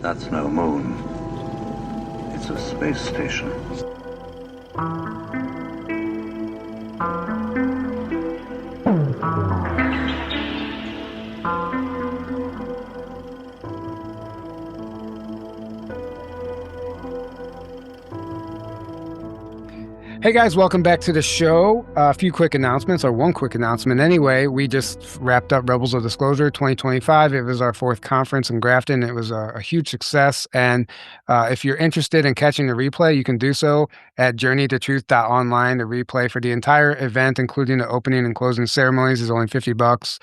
That's no moon. It's a space station. Hey guys, welcome back to the show. A few quick announcements, or one quick announcement anyway. We just wrapped up Rebels of Disclosure 2025. It was our fourth conference in Grafton. It was a huge success. And if you're interested in catching the replay, you can do so at journeytotruth.online. The replay for the entire event, including the opening and closing ceremonies, is only $50.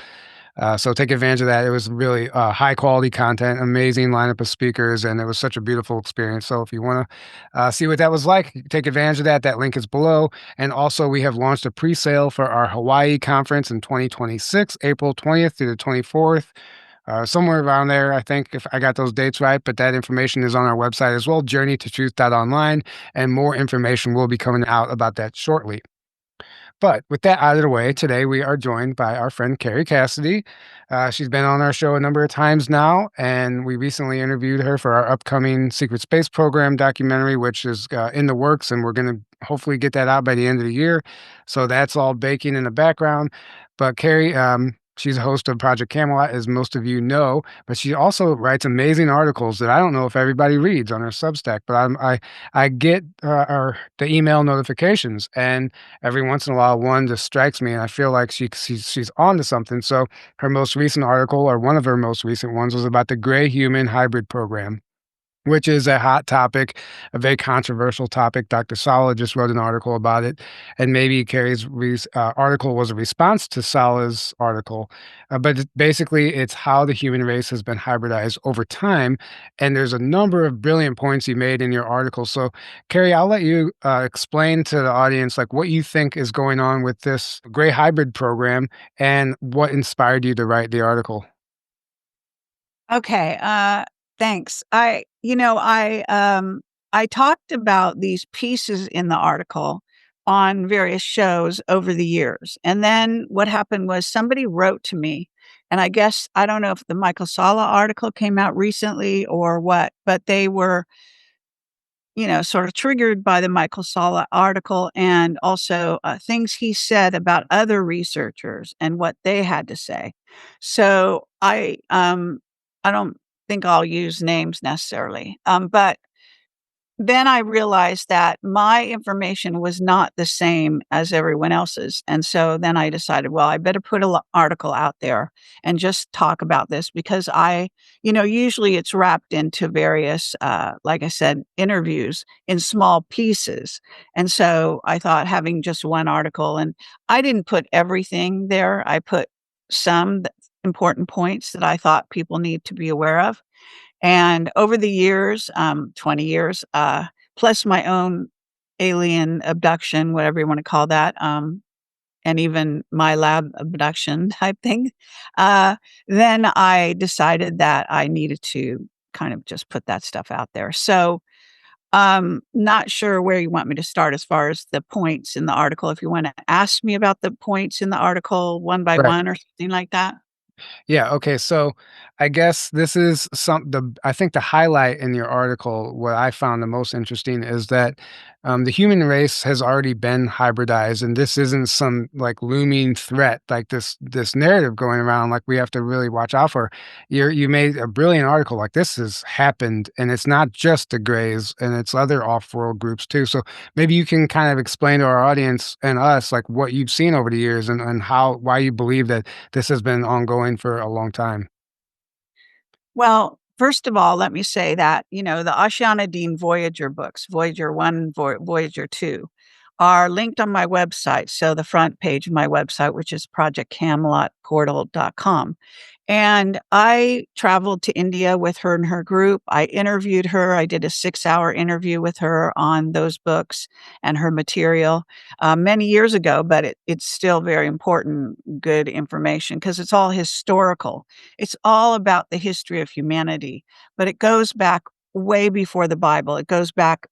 So take advantage of that. It was really high quality content, amazing lineup of speakers, and it was such a beautiful experience. So if you want to see what that was like, take advantage of that. That link is below. And also, we have launched a pre-sale for our Hawaii conference in 2026, April 20th through the 24th. Somewhere around there, I think, if I got those dates right, but that information is on our website as well, journeytotruth.online, and more information will be coming out about that shortly. But with that out of the way, today we are joined by our friend Kerry Cassidy. She's been on our show a number of times now, and we recently interviewed her for our upcoming Secret Space Program documentary, which is in the works, and we're going to hopefully get that out by the end of the year. So that's all baking in the background. But Kerry, she's a host of Project Camelot, as most of you know, but she also writes amazing articles that I don't know if everybody reads on her Substack, but I get the email notifications, and every once in a while one just strikes me, and I feel like she's on to something. So her most recent article, or one of her most recent ones, was about the Gray Human Hybrid Program, which is a hot topic, a very controversial topic. Dr. Sala just wrote an article about it, and maybe Carrie's article was a response to Sala's article. Basically, it's how the human race has been hybridized over time, and there's a number of brilliant points you made in your article. So, Carrie, I'll let you explain to the audience like what you think is going on with this gray hybrid program and what inspired you to write the article. Okay, thanks. I talked about these pieces in the article on various shows over the years. And then what happened was somebody wrote to me, and I guess I don't know if the Michael Sala article came out recently or what, but they were, sort of triggered by the Michael Sala article and also things he said about other researchers and what they had to say. So I don't think I'll use names necessarily. But then I realized that my information was not the same as everyone else's. And so then I decided, well, I better put an article out there and just talk about this because usually it's wrapped into various, like I said, interviews in small pieces. And so I thought having just one article, and I didn't put everything there. I put some important points that I thought people need to be aware of. And over the years, 20 years, plus my own alien abduction, whatever you want to call that, and even my lab abduction type thing, then I decided that I needed to kind of just put that stuff out there. So, not sure where you want me to start as far as the points in the article. If you want to ask me about the points in the article one by Right. one or something like that. Yeah, okay, so I guess this is I think the highlight in your article, what I found the most interesting is that, the human race has already been hybridized, and this isn't some, like, looming threat, like this narrative going around, like, we have to really watch out for. You made a brilliant article, like, this has happened, and it's not just the Greys, and it's other off-world groups too, so maybe you can kind of explain to our audience and us, like, what you've seen over the years and why you believe that this has been ongoing for a long time. Well, first of all, let me say that, the Ashana Dean Voyager books, Voyager 1, Voyager 2, are linked on my website. So the front page of my website, which is projectcamelotportal.com. And I traveled to India with her and her group. I interviewed her. I did a 6-hour interview with her on those books and her material many years ago, but it's still very important, good information because it's all historical. It's all about the history of humanity, but it goes back way before the Bible. It goes back,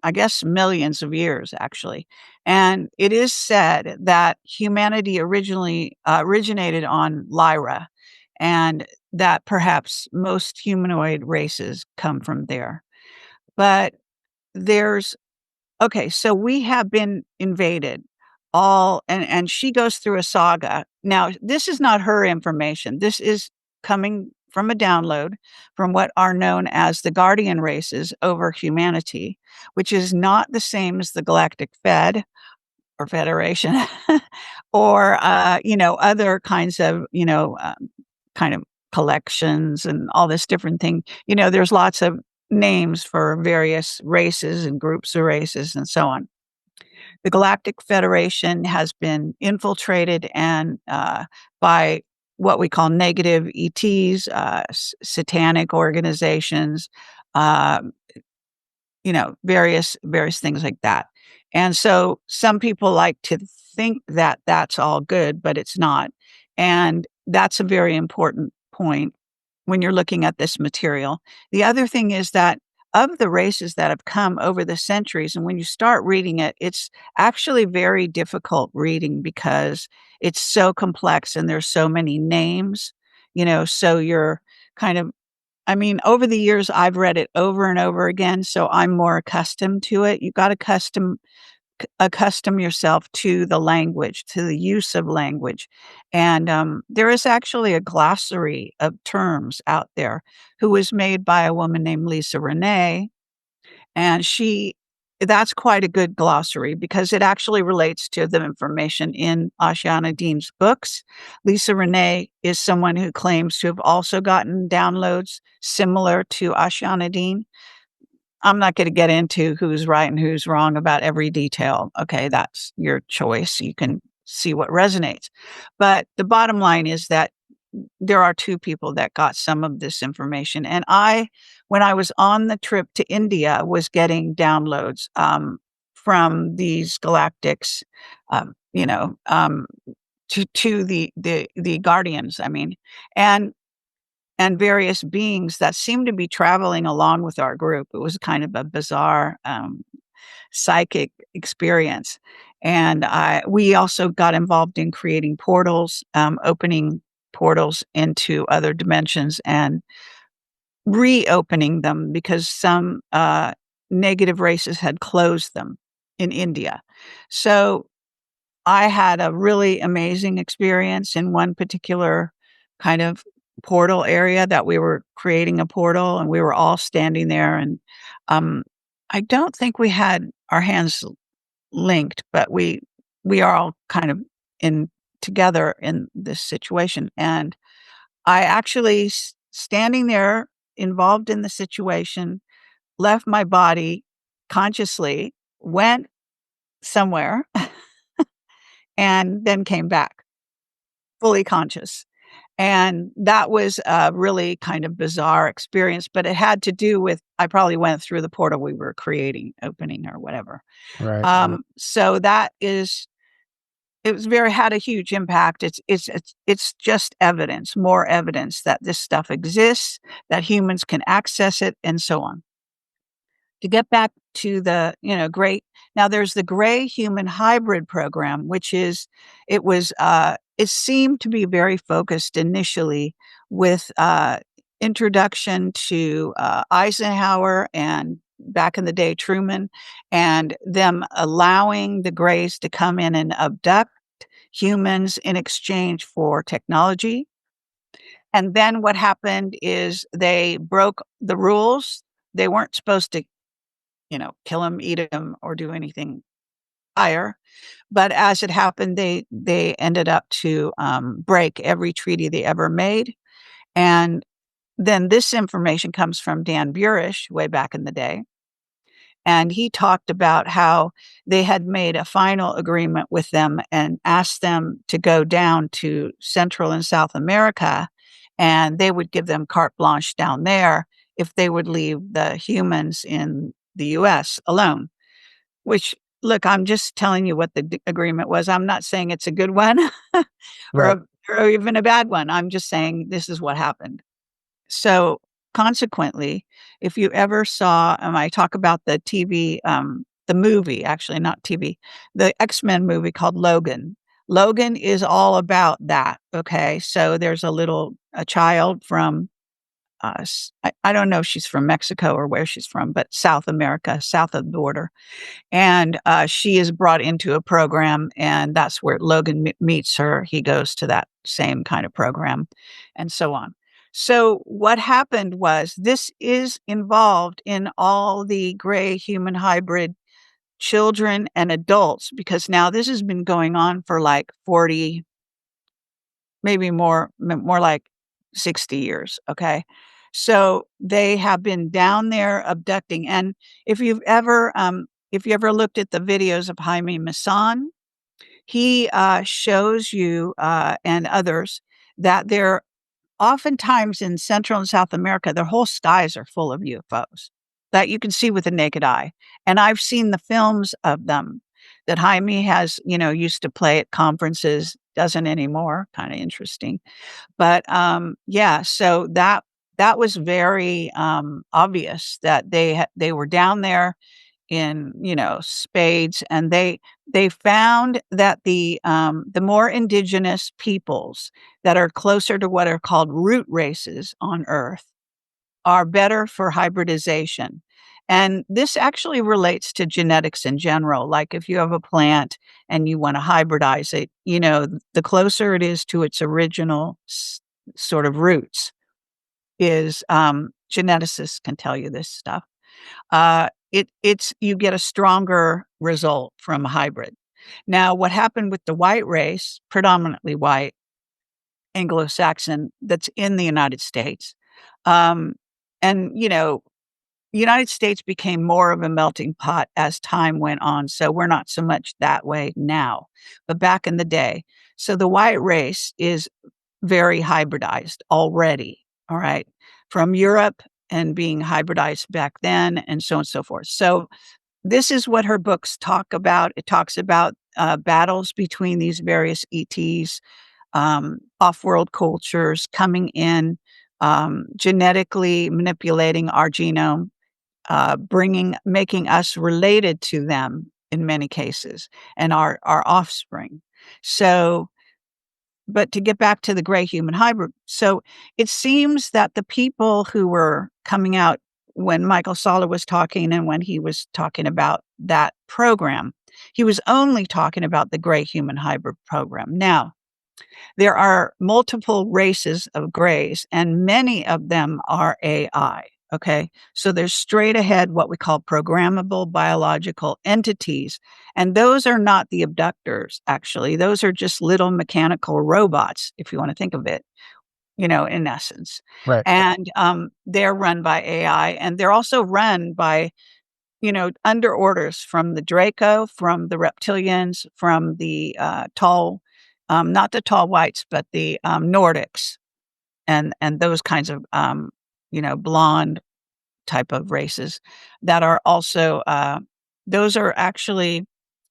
I guess, millions of years, actually. And it is said that humanity originally originated on Lyra. and that perhaps most humanoid races come from there. But there's okay, so we have been invaded all and she goes through a saga. Now, this is not her information. This is coming from a download from what are known as the guardian races over humanity, which is not the same as the Galactic Fed or Federation or, other kinds of, kind of collections and all this different thing. There's lots of names for various races and groups of races and so on. The Galactic Federation has been infiltrated and by what we call negative ETs, satanic organizations, uh, various things like that. And so some people like to think that that's all good, but it's not. And that's a very important point when you're looking at this material. The other thing is that of the races that have come over the centuries, and when you start reading it, it's actually very difficult reading because it's so complex and there's so many names, so you're kind of over the years, I've read it over and over again, so I'm more accustomed to it. You got to accustom yourself to the language, to the use of language. And there is actually a glossary of terms out there who was made by a woman named Lisa Renee. And that's quite a good glossary because it actually relates to the information in Ashiana Dean's books. Lisa Renee is someone who claims to have also gotten downloads similar to Ashiana Dean. I'm not going to get into who's right and who's wrong about every detail. Okay, that's your choice. You can see what resonates. But the bottom line is that there are two people that got some of this information. And when I was on the trip to India, was getting downloads from these galactics, to the guardians. And various beings that seemed to be traveling along with our group. It was kind of a bizarre psychic experience. And we also got involved in creating portals, opening portals into other dimensions and reopening them because some negative races had closed them in India. So I had a really amazing experience in one particular kind of portal area that we were creating a portal and we were all standing there. And I don't think we had our hands linked, but we are all kind of in together in this situation. And I actually standing there involved in the situation, left my body consciously, went somewhere and then came back fully conscious. And that was a really kind of bizarre experience, but it had to do with I probably went through the portal we were creating, opening or whatever. Right. So that is it was very had a huge impact. It's just evidence, more evidence that this stuff exists, that humans can access it, and so on. To get back to the, great now there's the gray human hybrid program, which is it seemed to be very focused initially with introduction to Eisenhower and back in the day Truman, and them allowing the grays to come in and abduct humans in exchange for technology. And then what happened is they broke the rules. They weren't supposed to kill him, eat him, or do anything higher. But as it happened, they ended up to break every treaty they ever made. And then this information comes from Dan Burish way back in the day. And he talked about how they had made a final agreement with them and asked them to go down to Central and South America, and they would give them carte blanche down there if they would leave the humans in the US alone. Which, look, I'm just telling you what the agreement was. I'm not saying it's a good one Right. or even a bad one. I'm just saying this is what happened. So consequently, if you ever saw, I talk about the TV, the movie, actually not TV, the X-Men movie called Logan. Logan is all about that. Okay. So there's a little a child from, I don't know if she's from Mexico or where she's from, but South America, south of the border. And she is brought into a program, and that's where Logan meets her. He goes to that same kind of program, and so on. So what happened was this is involved in all the gray human hybrid children and adults, because now this has been going on for like 40, maybe more like 60 years. Okay. So they have been down there abducting. And if you've ever, looked at the videos of Jaime Maussan, he shows you and others that they're oftentimes in Central and South America, their whole skies are full of UFOs that you can see with the naked eye. And I've seen the films of them that Jaime has, used to play at conferences, doesn't anymore. Kind of interesting. But yeah, so that was very obvious that they were down there in spades, and they found that the more indigenous peoples that are closer to what are called root races on Earth are better for hybridization. And this actually relates to genetics in general. Like if you have a plant and you want to hybridize it, the closer it is to its original sort of roots is, geneticists can tell you this stuff. It's you get a stronger result from a hybrid. Now, what happened with the white race, predominantly white, Anglo-Saxon, that's in the United States, and United States became more of a melting pot as time went on, so we're not so much that way now, but back in the day. So the white race is very hybridized already, all right, from Europe and being hybridized back then, and so on and so forth. So this is what her books talk about. It talks about battles between these various ETs, off-world cultures coming in, genetically manipulating our genome, making us related to them in many cases, and our offspring. So, but to get back to the gray human hybrid, so it seems that the people who were coming out when Michael Salla was talking and when he was talking about that program, he was only talking about the gray human hybrid program. Now, there are multiple races of grays, and many of them are AI. Okay. So there's straight ahead what we call programmable biological entities. And those are not the abductors, actually. Those are just little mechanical robots, if you want to think of it, in essence. Right. And they're run by AI, and they're also run by, under orders from the Draco, from the reptilians, from the tall, not the tall whites, but the Nordics, and those kinds of, blonde type of races that are also, those are actually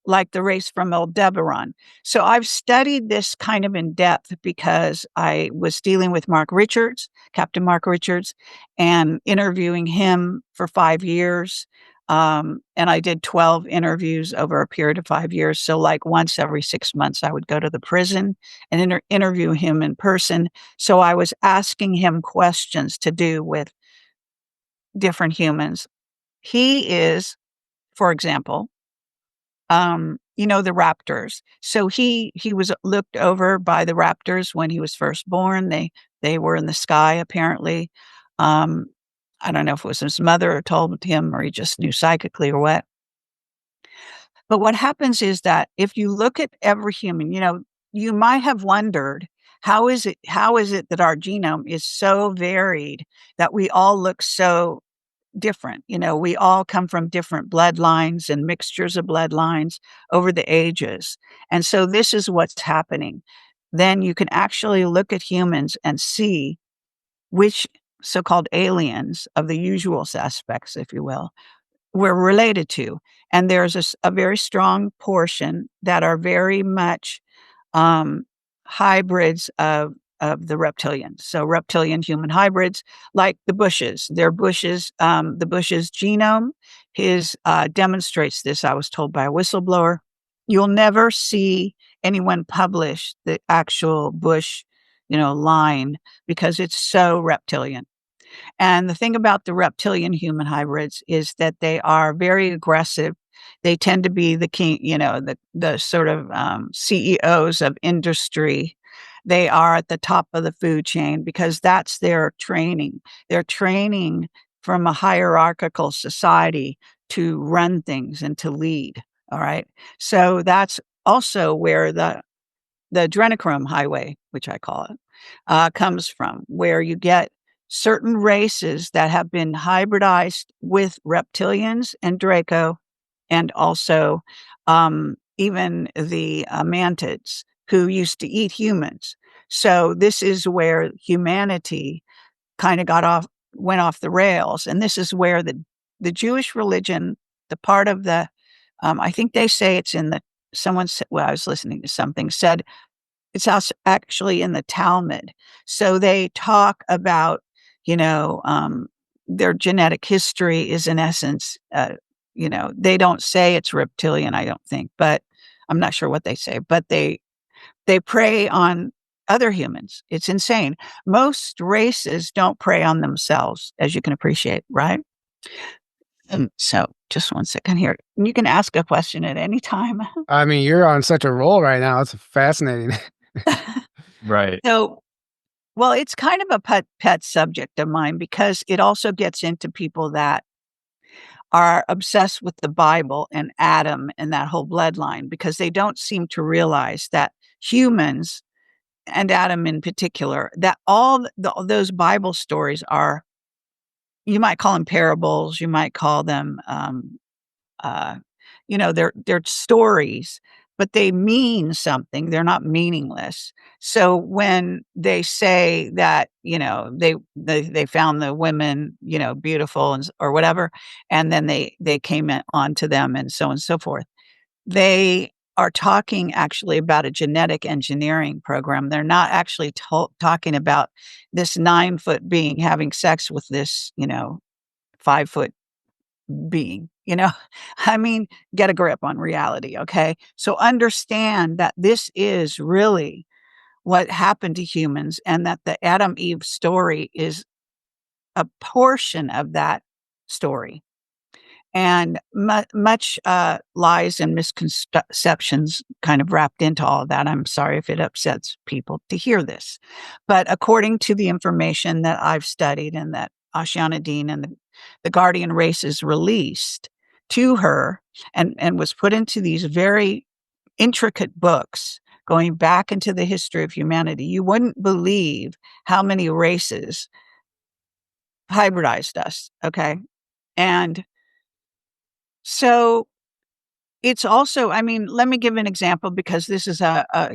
like the race from Aldebaran. So I've studied this kind of in depth because I was dealing with Mark Richards, Captain Mark Richards, and interviewing him for 5 years. And I did 12 interviews over a period of 5 years. So like once every 6 months, I would go to the prison and interview him in person. So I was asking him questions to do with different humans. He is, for example, the raptors. So he was looked over by the raptors when he was first born. They were in the sky apparently. I don't know if it was his mother or told him, or he just knew psychically or what. But what happens is that if you look at every human, you might have wondered, how is it that our genome is so varied that we all look so different? We all come from different bloodlines and mixtures of bloodlines over the ages. And so this is what's happening. Then you can actually look at humans and see which so-called aliens of the usual suspects, if you will, we're related to. And there's a very strong portion that are very much hybrids of the reptilians. So reptilian human hybrids, like the Bushes. The Bush's genome demonstrates this. I was told by a whistleblower. You'll never see anyone publish the actual Bush line because it's so reptilian. And the thing about the reptilian human hybrids is that they are very aggressive. They tend to be the king, the sort of CEOs of industry. They are at the top of the food chain because that's their training. They're training from a hierarchical society to run things and to lead. All right. So that's also where the adrenochrome highway, which I call it, comes from, where you get certain races that have been hybridized with reptilians and Draco, and also even the mantids who used to eat humans. So this is where humanity kind of went off the rails, and this is where the Jewish religion, the part of the, I think they say it's in the. Someone said, well, I was listening to something said it's actually in the Talmud. So they talk about, their genetic history is in essence, they don't say it's reptilian, I don't think, but I'm not sure what they say, but they prey on other humans. It's insane. Most races don't prey on themselves, as you can appreciate, right? So just one second here. You can ask a question at any time. I mean, you're on such a roll right now. It's fascinating. Right. So, well, it's kind of a pet subject of mine because it also gets into people that are obsessed with the Bible and Adam and that whole bloodline, because they don't seem to realize that humans, and Adam in particular, that all those Bible stories are, you might call them parables, you might call them, they're stories, but they mean something. They're not meaningless. So when they say that, they found the women, beautiful or whatever, and then they came on to them and so forth, they are talking actually about a genetic engineering program. They're not actually talking about this 9-foot being having sex with this, 5-foot being, I mean, get a grip on reality. Okay. So understand that this is really what happened to humans, and that the Adam Eve story is a portion of that story. And much lies and misconceptions kind of wrapped into all of that. I'm sorry if it upsets people to hear this. But according to the information that I've studied and that Ashiana Dean and the Guardian races released to her and was put into these very intricate books going back into the history of humanity, you wouldn't believe how many races hybridized us. Okay. And so it's also, I mean, let me give an example because this is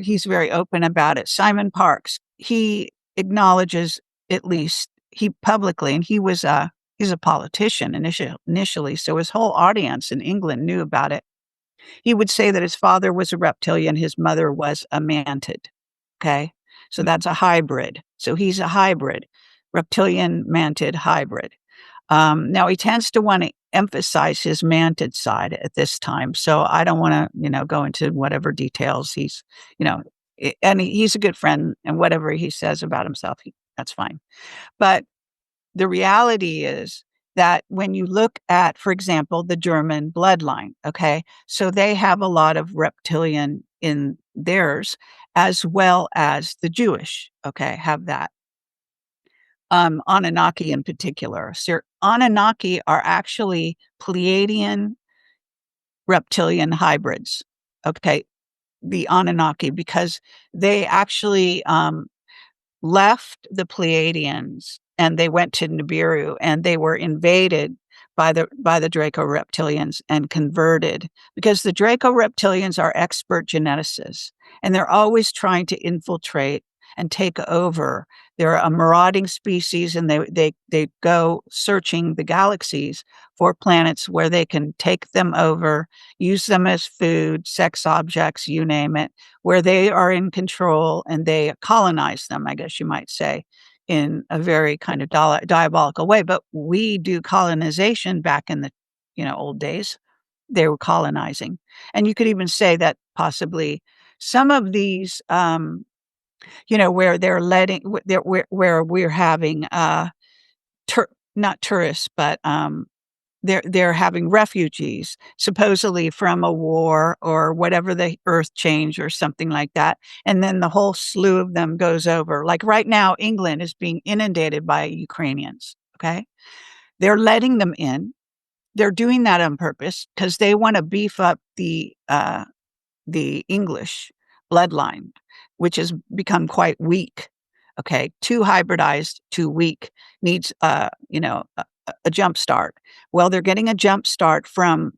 he's very open about it. Simon Parks, he acknowledges, at least he publicly, and he's a politician initially, so his whole audience in England knew about it. He would say that his father was a reptilian, his mother was a mantid. Okay. So that's a hybrid. So he's a hybrid, reptilian mantid hybrid. Now he tends to want to emphasize his mantid side at this time. So I don't want to, go into whatever details he's, and he's a good friend, and whatever he says about himself, that's fine. But the reality is that when you look at, for example, the German bloodline, okay, so they have a lot of reptilian in theirs, as well as the Jewish, okay, have that. Anunnaki in particular. So Anunnaki are actually Pleiadian reptilian hybrids. Okay, the Anunnaki, because they actually left the Pleiadians and they went to Nibiru, and they were invaded by the Draco reptilians and converted, because the Draco reptilians are expert geneticists, and they're always trying to infiltrate and take over. They're a marauding species, and they go searching the galaxies for planets where they can take them over, use them as food, sex objects, you name it, where they are in control, and they colonize them, I guess you might say, in a very kind of diabolical way. But we do colonization back in the old days. They were colonizing. And you could even say that possibly some of these where they're letting, where we're having, not tourists, but, they're having refugees, supposedly from a war or whatever, the earth change or something like that, and then the whole slew of them goes over. Like right now, England is being inundated by Ukrainians, okay? They're letting them in. They're doing that on purpose because they wanna beef up the English bloodline, which has become quite weak. Okay, too hybridized, too weak, needs a jump start. Well, they're getting a jump start from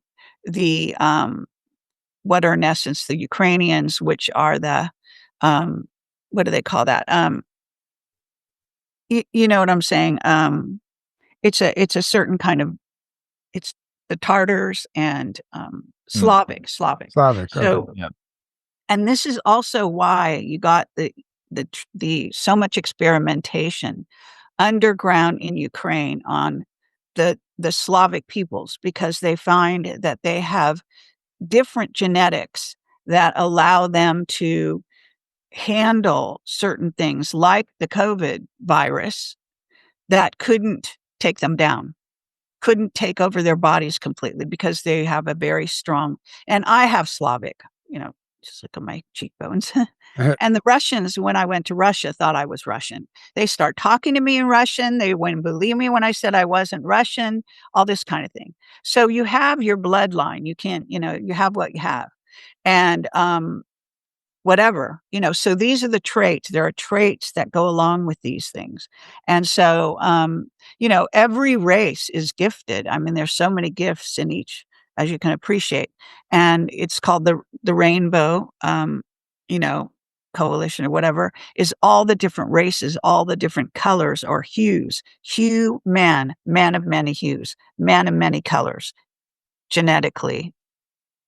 the what are in essence the Ukrainians, which are the what do they call that? You know what I'm saying? It's a certain kind of, it's the Tartars and Mm. Slavic. Slavic. Okay. So, Yeah. and this is also why you got the so much experimentation underground in Ukraine on the Slavic peoples, because they find that they have different genetics that allow them to handle certain things like the COVID virus that couldn't take them down, couldn't take over their bodies completely, because they have a very strong, and I have Slavic, just look at my cheekbones. And the Russians, when I went to Russia, thought I was Russian. They start talking to me in Russian. They wouldn't believe me when I said I wasn't Russian, all this kind of thing. So you have your bloodline. You can't, you have what you have. And whatever, so these are the traits. There are traits that go along with these things. And so, every race is gifted. I mean, there's so many gifts in each, as you can appreciate. And it's called the rainbow, you know, coalition or whatever, is all the different races, all the different colors or hues. Hue, man of many hues, man of many colors, genetically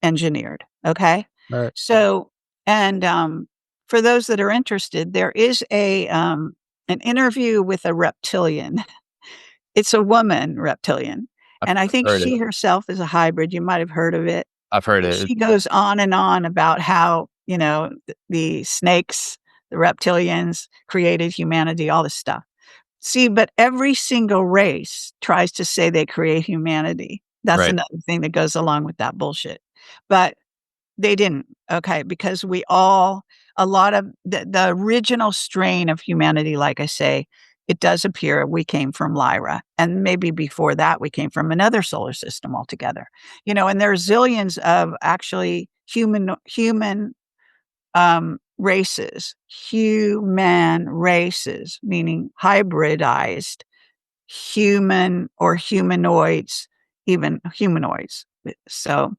engineered. Okay. Right. So, and for those that are interested, there is an interview with a reptilian. It's a woman reptilian, and I think heard she it. herself is a hybrid. You might have heard of it. I've heard But it. she goes on and on about how, the snakes, the reptilians created humanity, all this stuff. See, but every single race tries to say they create humanity. That's Right. another thing that goes along with that bullshit. But they didn't, okay, because a lot of the original strain of humanity, like I say, it does appear we came from Lyra, and maybe before that we came from another solar system altogether. And there are zillions of actually human races, meaning hybridized human or humanoids, even humanoids. So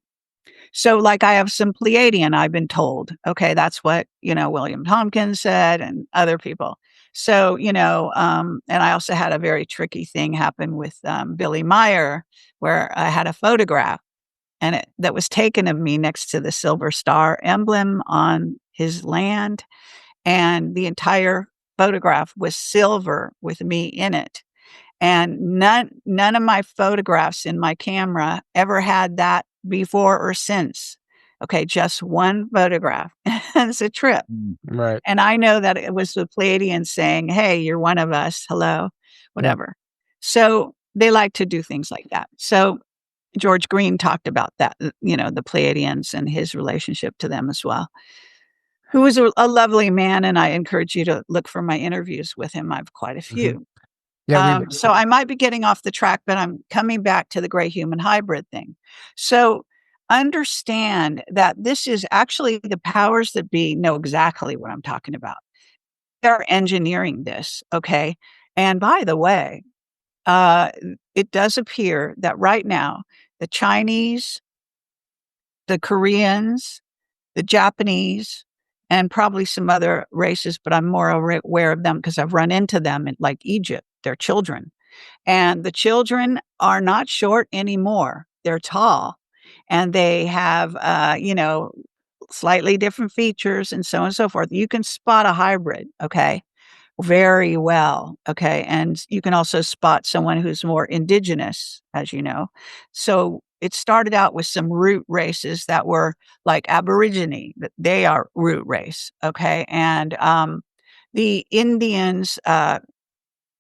like I have some Pleiadian, I've been told. Okay, that's what, William Tompkins said and other people. So, and I also had a very tricky thing happen with Billy Meyer, where I had a photograph that was taken of me next to the silver star emblem on his land. And the entire photograph was silver with me in it. And none of my photographs in my camera ever had that before or since. Okay, just one photograph. It's a trip. Right. And I know that it was the Pleiadians saying, "Hey, you're one of us. Hello," whatever. So they like to do things like that. So George Green talked about that, the Pleiadians and his relationship to them as well, who was a lovely man. And I encourage you to look for my interviews with him. I have quite a few. Yeah. So I might be getting off the track, but I'm coming back to the gray human hybrid thing. So understand that this is actually the powers that be know exactly what I'm talking about. They're engineering this. Okay. And by the way, it does appear that right now, the Chinese, the Koreans, the Japanese, and probably some other races, but I'm more aware of them because I've run into them in like Egypt, their children. And the children are not short anymore. They're tall and they have, slightly different features and so on and so forth. You can spot a hybrid. Okay. Very well. Okay. And you can also spot someone who's more indigenous, as you know. So it started out with some root races that were like Aborigine, that they are root race. Okay. And the Indians,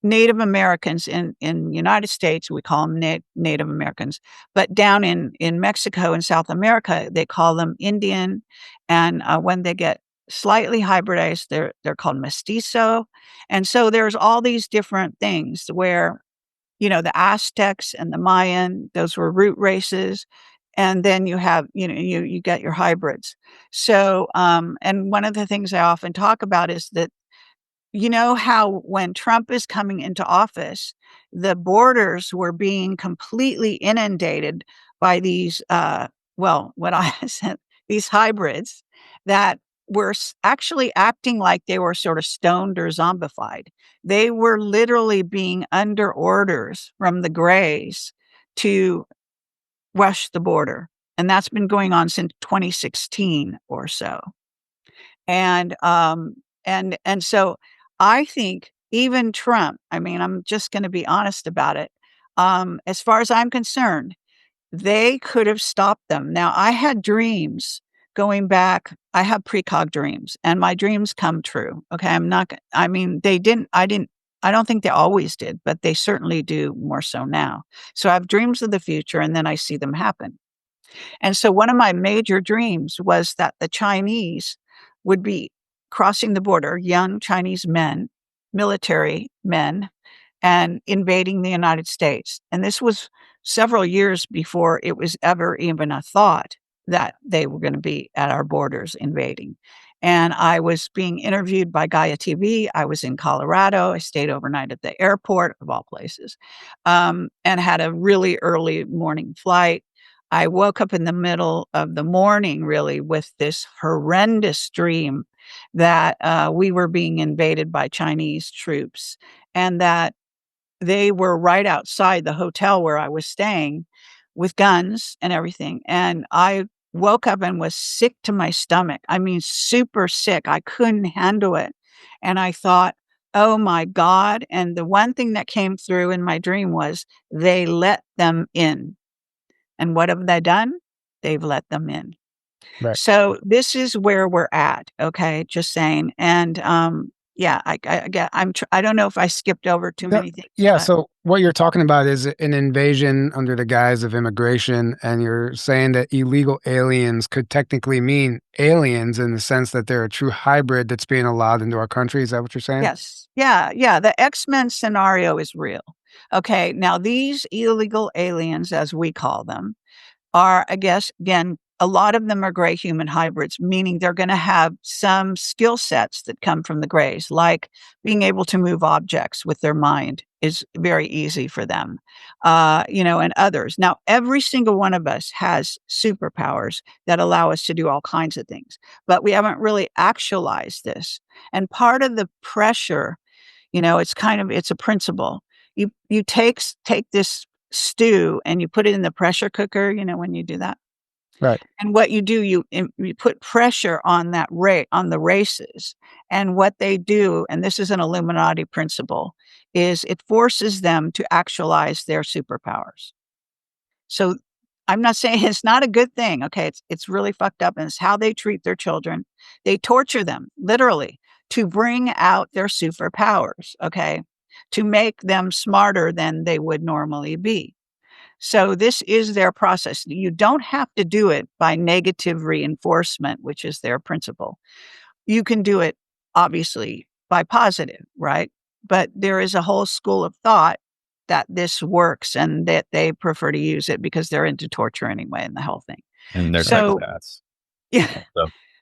Native Americans in United States, we call them Native Americans, but down in Mexico and South America, they call them Indian, and when they get slightly hybridized, they're called mestizo, and so there's all these different things where, the Aztecs and the Mayan, those were root races, and then you have, you get your hybrids. So, and one of the things I often talk about is that how when Trump is coming into office, the borders were being completely inundated by these, what I said, these hybrids that were actually acting like they were sort of stoned or zombified. They were literally being under orders from the Greys to rush the border. And that's been going on since 2016 or so. And so I think even Trump, I mean, I'm just going to be honest about it. As far as I'm concerned, they could have stopped them. Now, I had dreams going back. I have precog dreams, and my dreams come true. Okay, I mean, I don't think they always did, but they certainly do more so now. So I have dreams of the future, and then I see them happen. And so one of my major dreams was that the Chinese would be crossing the border, young Chinese men, military men, and invading the United States. And this was several years before it was ever even a thought that they were going to be at our borders invading. And I was being interviewed by Gaia TV. I was in Colorado. I stayed overnight at the airport, of all places, and had a really early morning flight. I woke up in the middle of the morning, really, with this horrendous dream that we were being invaded by Chinese troops and that they were right outside the hotel where I was staying with guns and everything. And I woke up and was sick to my stomach. I mean, super sick. I couldn't handle it. And I thought, oh my God. And the one thing that came through in my dream was they let them in. And what have they done? They've let them in. Right. So this is where we're at. Okay, just saying. And yeah, I don't know if I skipped over too many things. Yeah. So what you're talking about is an invasion under the guise of immigration, and you're saying that illegal aliens could technically mean aliens in the sense that they're a true hybrid that's being allowed into our country. Is that what you're saying? Yes. Yeah. The X-Men scenario is real. Okay. Now these illegal aliens, as we call them, are, I guess, again, a lot of them are gray human hybrids, meaning they're going to have some skill sets that come from the grays, like being able to move objects with their mind is very easy for them, and others. Now, every single one of us has superpowers that allow us to do all kinds of things, but we haven't really actualized this. And part of the pressure, it's a principle. You take this stew and you put it in the pressure cooker, when you do that. Right. And what you do, you put pressure on that on the races. And what they do, and this is an Illuminati principle, is it forces them to actualize their superpowers. So I'm not saying it's not a good thing. Okay. It's really fucked up. And it's how they treat their children. They torture them literally to bring out their superpowers. Okay. To make them smarter than they would normally be. So this is their process. You don't have to do it by negative reinforcement, which is their principle. You can do it, obviously, by positive, right? But there is a whole school of thought that this works and that they prefer to use it because they're into torture anyway and the whole thing. And they're So, psychopaths. yeah.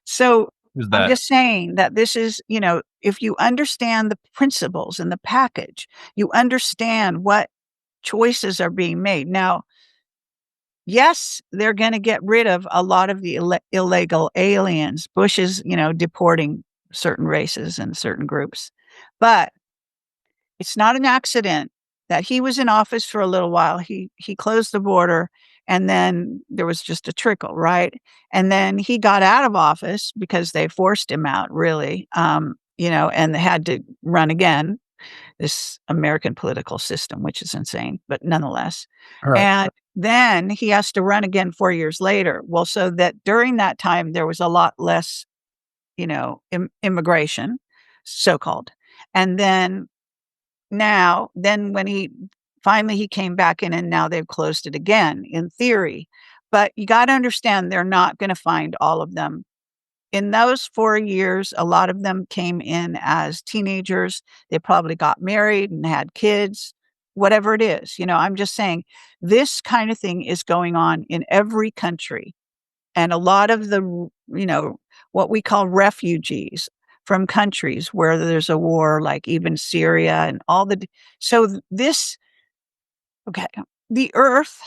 So So I'm just saying that this is, if you understand the principles and the package, you understand what choices are being made. Now, yes, they're going to get rid of a lot of the illegal aliens. Bush is, deporting certain races and certain groups. But it's not an accident that he was in office for a little while. He closed the border and then there was just a trickle, right? And then he got out of office because they forced him out, really, and they had to run again. This American political system, which is insane, but nonetheless. Right. And then he has to run again 4 years later. Well, so that during that time, there was a lot less, immigration. so-called. And then when he came back in, and now they've closed it again in theory. But you got to understand, they're not going to find all of them. In those 4 years, a lot of them came in as teenagers. They probably got married and had kids, whatever it is. I'm just saying this kind of thing is going on in every country. And a lot of the, what we call refugees from countries where there's a war, like even Syria and the Earth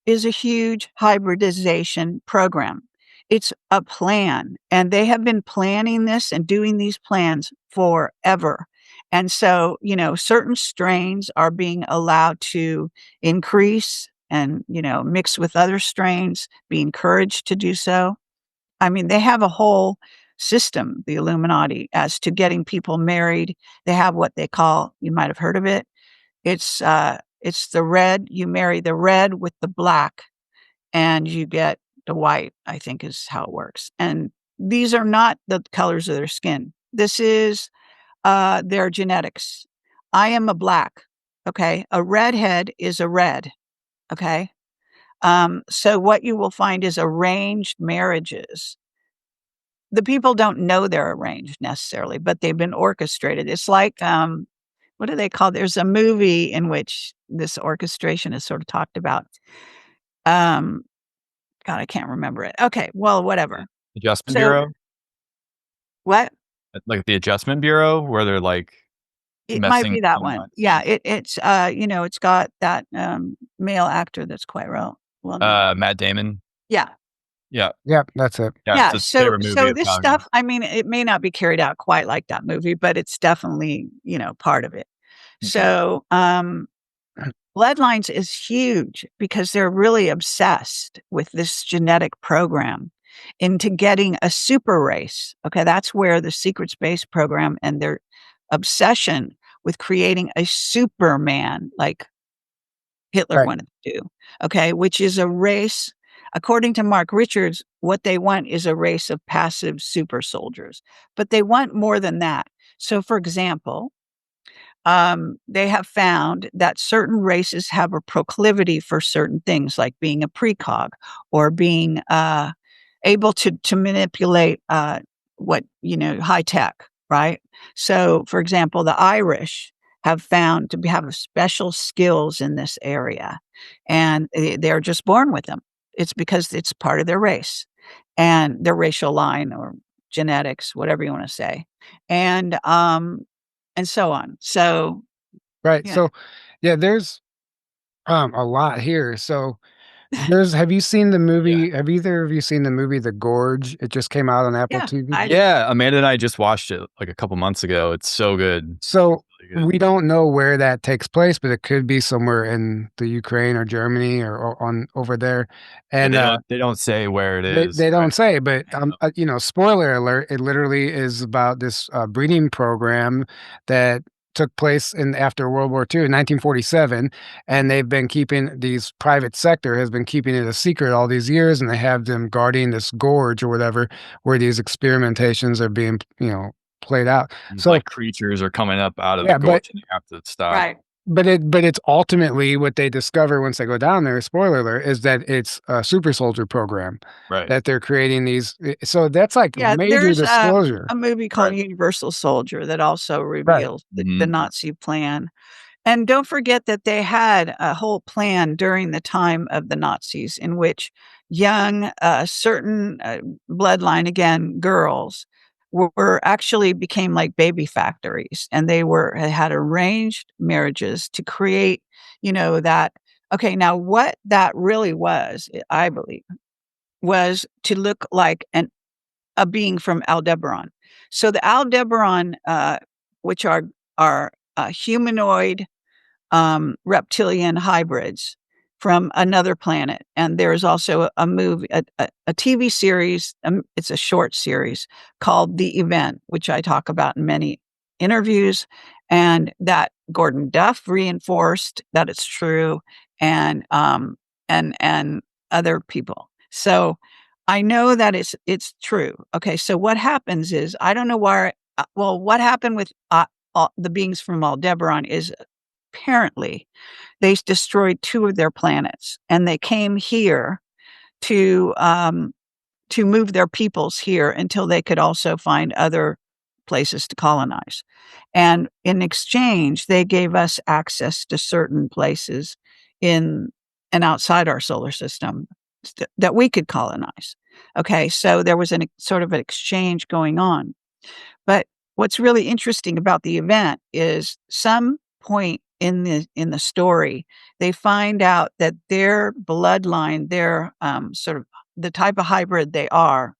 is a huge hybridization program. It's a plan, and they have been planning this and doing these plans forever. And so, certain strains are being allowed to increase and, mix with other strains, be encouraged to do so. I mean, they have a whole system, the Illuminati, as to getting people married. They have what they call, you might have heard of it. It's the red. You marry the red with the black, and you get the white, I think is how it works. And these are not the colors of their skin. This is their genetics. I am a black. Okay. A redhead is a red. Okay. So what you will find is arranged marriages. The people don't know they're arranged necessarily, but they've been orchestrated. It's like, what do they call? There's a movie in which this orchestration is sort of talked about. God, I can't remember it. Okay, well, whatever. Adjustment Bureau? What? Like the Adjustment Bureau, where they're like It might messing be that with one. nuts? Yeah, it's it's got that male actor that's quite well known. Matt Damon. Yeah. Yeah. Yep, that's it. Yeah, it's his favorite movie of this Calgary. stuff, I mean, it may not be carried out quite like that movie, but it's definitely, part of it. Okay. So, Bloodlines is huge because they're really obsessed with this genetic program into getting a super race. Okay, that's where the secret space program and their obsession with creating a Superman, like Hitler Right. wanted to do, okay, which is a race. According to Mark Richards, what they want is a race of passive super soldiers, but they want more than that. So, for example, they have found that certain races have a proclivity for certain things, like being a precog or being able to manipulate high tech, right? So, for example, the Irish have found to have special skills in this area, and they're just born with them. It's because it's part of their race and their racial line or genetics, whatever you want to say, and so on. So, Right. yeah, So, yeah, there's a lot here. So, have you seen the movie? Have either of you seen the movie The Gorge? It just came out on Apple yeah, TV. Yeah, Amanda and I just watched it like a couple months ago. It's so good. So Really good. we don't know where that takes place, but it could be somewhere in the Ukraine or Germany or on over there. And they don't say where it is. they don't right? say, but spoiler alert, it literally is about this breeding program that took place after World War II in 1947, and they've been keeping these private sector has been keeping it a secret all these years, and they have them guarding this gorge or whatever where these experimentations are being played out. These, So like creatures are coming up out of yeah, the gorge, and you have to stop. right. but it's ultimately what they discover once they go down there, spoiler alert, is that it's a super soldier program Right. that they're creating these. So that's like Yeah, major there's disclosure. a movie called Right. Universal Soldier that also Right. reveals the Mhm. Nazi plan. And don't forget that they had a whole plan during the time of the Nazis in which young, certain bloodline, again, girls, were actually became like baby factories, and they had arranged marriages to create, that. Okay, now what that really was, I believe, was to look like a being from Aldebaran. So the Aldebaran, which are humanoid reptilian hybrids from another planet. And there's also a movie, a TV series. It's a short series called The Event, which I talk about in many interviews, and that Gordon Duff reinforced that it's true, and other people. So I know that it's true. Okay, so what happens is I don't know why well, what happened with the beings from Aldebaran is apparently they destroyed 2 of their planets, and they came here to move their peoples here until they could also find other places to colonize. And in exchange, they gave us access to certain places in and outside our solar system that we could colonize. Okay, so there was sort of an exchange going on. But what's really interesting about the event is some point in the story, they find out that their bloodline, their sort of the type of hybrid they are,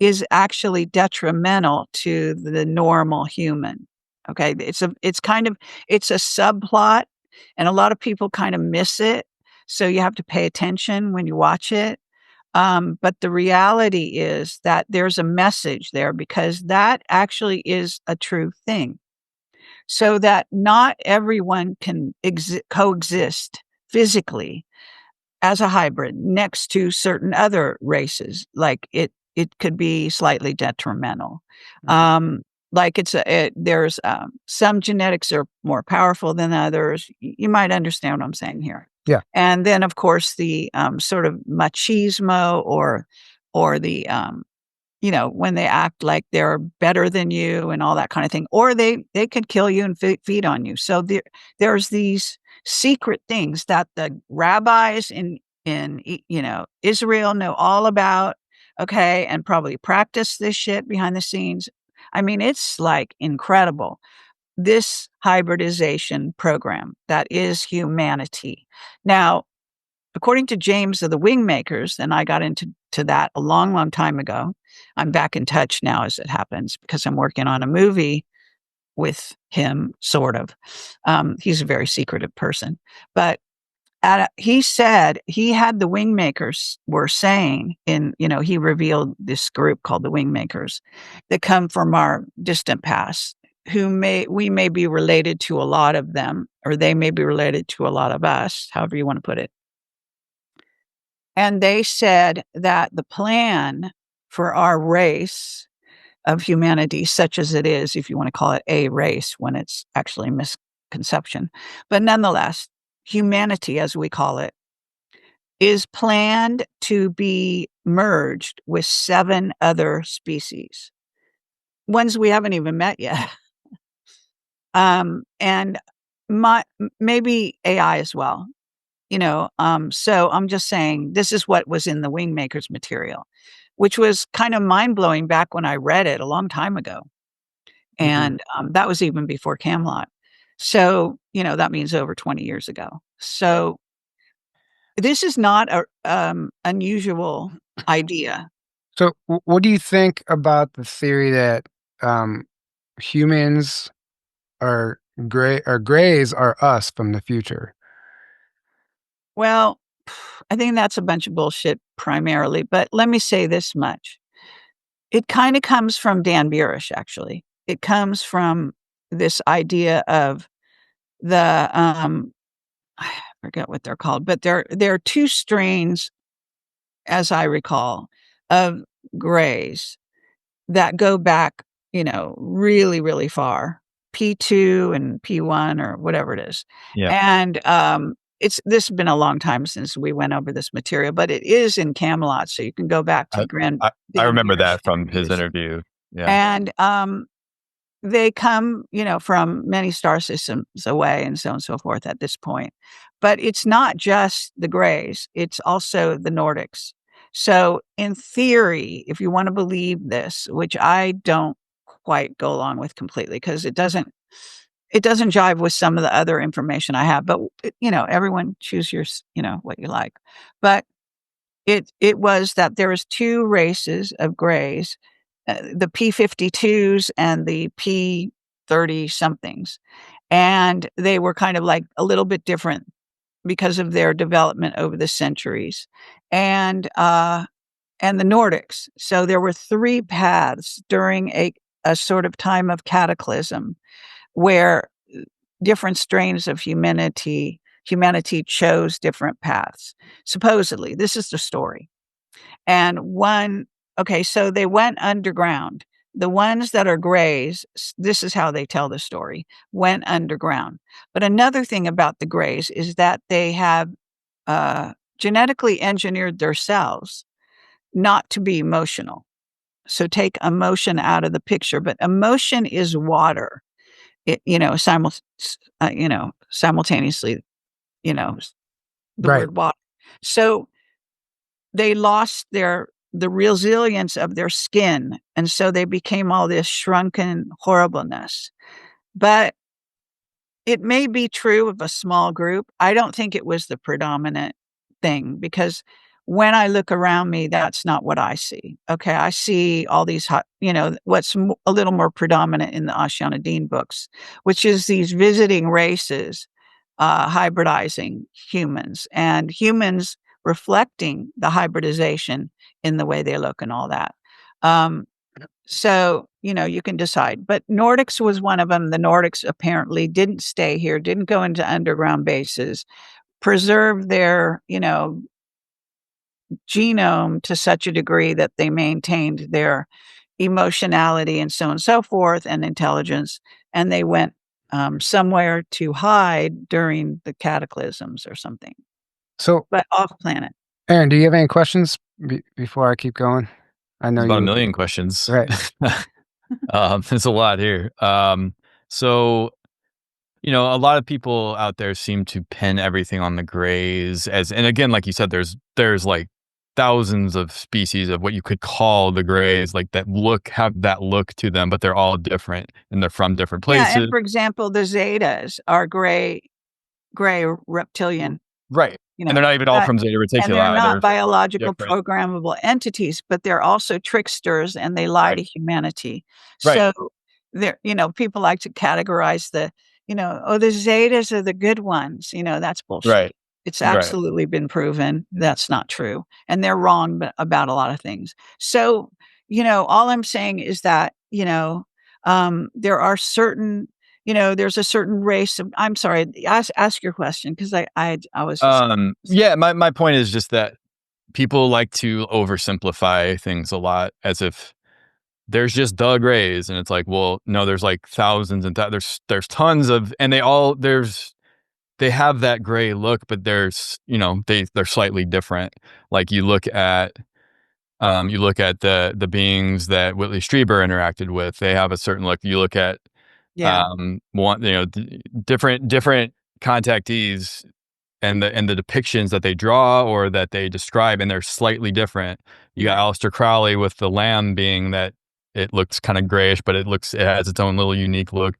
is actually detrimental to the normal human. Okay, it's a subplot, and a lot of people kind of miss it, so you have to pay attention when you watch it. But the reality is that there's a message there because that actually is a true thing. So that not everyone can coexist physically as a hybrid next to certain other races. Like it could be slightly detrimental. Like there's some genetics are more powerful than others. You might understand what I'm saying here. Yeah. And then of course the sort of machismo or the when they act like they're better than you and all that kind of thing, or they could kill you and feed on you. So there's these secret things that the rabbis in Israel know all about, okay, and probably practice this shit behind the scenes. I mean, it's like incredible. This hybridization program that is humanity. Now, according to James of the Wingmakers, and I got into that a long, long time ago. I'm back in touch now as it happens because I'm working on a movie with him, sort of. He's a very secretive person. But he said he had the Wingmakers were saying he revealed this group called the Wingmakers that come from our distant past, we may be related to a lot of them, or they may be related to a lot of us, however you want to put it. And they said that the plan for our race of humanity, such as it is, if you want to call it a race when it's actually misconception, but nonetheless, humanity, as we call it, is planned to be merged with 7 other species, ones we haven't even met yet. And maybe AI as well. So I'm just saying this is what was in the Wingmakers material, which was kind of mind-blowing back when I read it a long time ago. And that was even before Camelot. So, that means over 20 years ago. So this is not a unusual idea. So what do you think about the theory that humans are grays are us from the future? Well, I think that's a bunch of bullshit primarily, but let me say this much. It kind of comes from Dan Burish, actually. It comes from this idea of the, I forget what they're called, but there are 2 strains, as I recall, of grays that go back, really, really far, P2 and P1 or whatever it is. Yeah. And this has been a long time since we went over this material, but it is in Camelot, so you can go back to I remember that from interviews. his interview. Yeah. And they come, from many star systems away and so on and so forth at this point. But it's not just the grays, it's also the Nordics. So in theory, if you want to believe this, which I don't quite go along with completely because it doesn't jive with some of the other information I have, but everyone choose your, what you like. But it was that there was 2 races of grays, the P52s and the P30 somethings. And they were kind of like a little bit different because of their development over the centuries. And the Nordics. So there were 3 paths during a sort of time of cataclysm where different strains of humanity chose different paths. Supposedly, this is the story. And so they went underground. the ones that are grays, this is how they tell the story, went underground. But another thing about the grays is that they have genetically engineered their cells not to be emotional. So take emotion out of the picture, but emotion is water. It, simultaneously, the Right. word water. So they lost the resilience of their skin, and so they became all this shrunken horribleness. But it may be true of a small group. I don't think it was the predominant thing, because when I look around me, that's not what I see. Okay, I see all these what's a little more predominant in the Ashana Dean books, which is these visiting races hybridizing humans, and humans reflecting the hybridization in the way they look and all that. So, you can decide. But Nordics was one of them. The Nordics apparently didn't stay here, didn't go into underground bases, preserved their, genome to such a degree that they maintained their emotionality and so on and so forth, and intelligence. And they went somewhere to hide during the cataclysms or something, So, but off planet. Aaron, do you have any questions before I keep going? I know There's about a you. million questions. Right. There's a lot here. So, a lot of people out there seem to pin everything on the grays and again, like you said, there's like thousands of species of what you could call the grays, like have that look to them, but they're all different and they're from different Yeah, places. and for example, the Zetas are gray reptilian. Right. And they're not even all from Zeta And they're Reticuli. not biological different. programmable entities, but they're also tricksters, and they lie Right. to humanity. Right. So they're, people like to categorize the Zetas are the good ones. That's bullshit. Right. It's Right. absolutely been proven that's not true. And they're wrong about a lot of things. So, all I'm saying is that, there are certain, there's a certain race of, I'm sorry, ask your question, because I was just, yeah, my point is just that people like to oversimplify things a lot as if there's just the grays, and it's like, well, no, there's like thousands and there's tons of, and they have that gray look, but there's, they're slightly different. Like you look at the beings that Whitley Strieber interacted with, they have a certain look. You look at yeah. different contactees and the depictions that they draw or that they describe, and they're slightly different. You got Aleister Crowley with the lamb being that it looks kind of grayish, but it has its own little unique look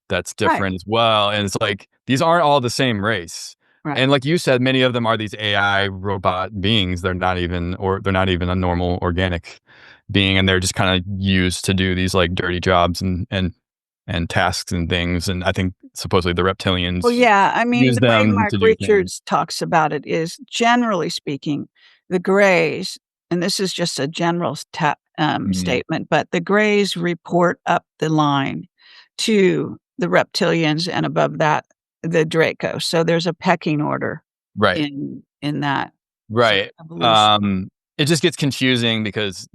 that's different as well. And it's like, these aren't all the same race. Right. And like you said, many of them are these AI robot beings. They're not even a normal organic being, and they're just kind of used to do these like dirty jobs and tasks and things. And I think supposedly the reptilians Well, yeah, I mean, use the way them Mark to do Richards talks about it is, generally speaking, the grays, and this is just a general statement, but the grays report up the line to the reptilians, and above that, the Draco. So there's a pecking order, right in that. right Evolution. It just gets confusing because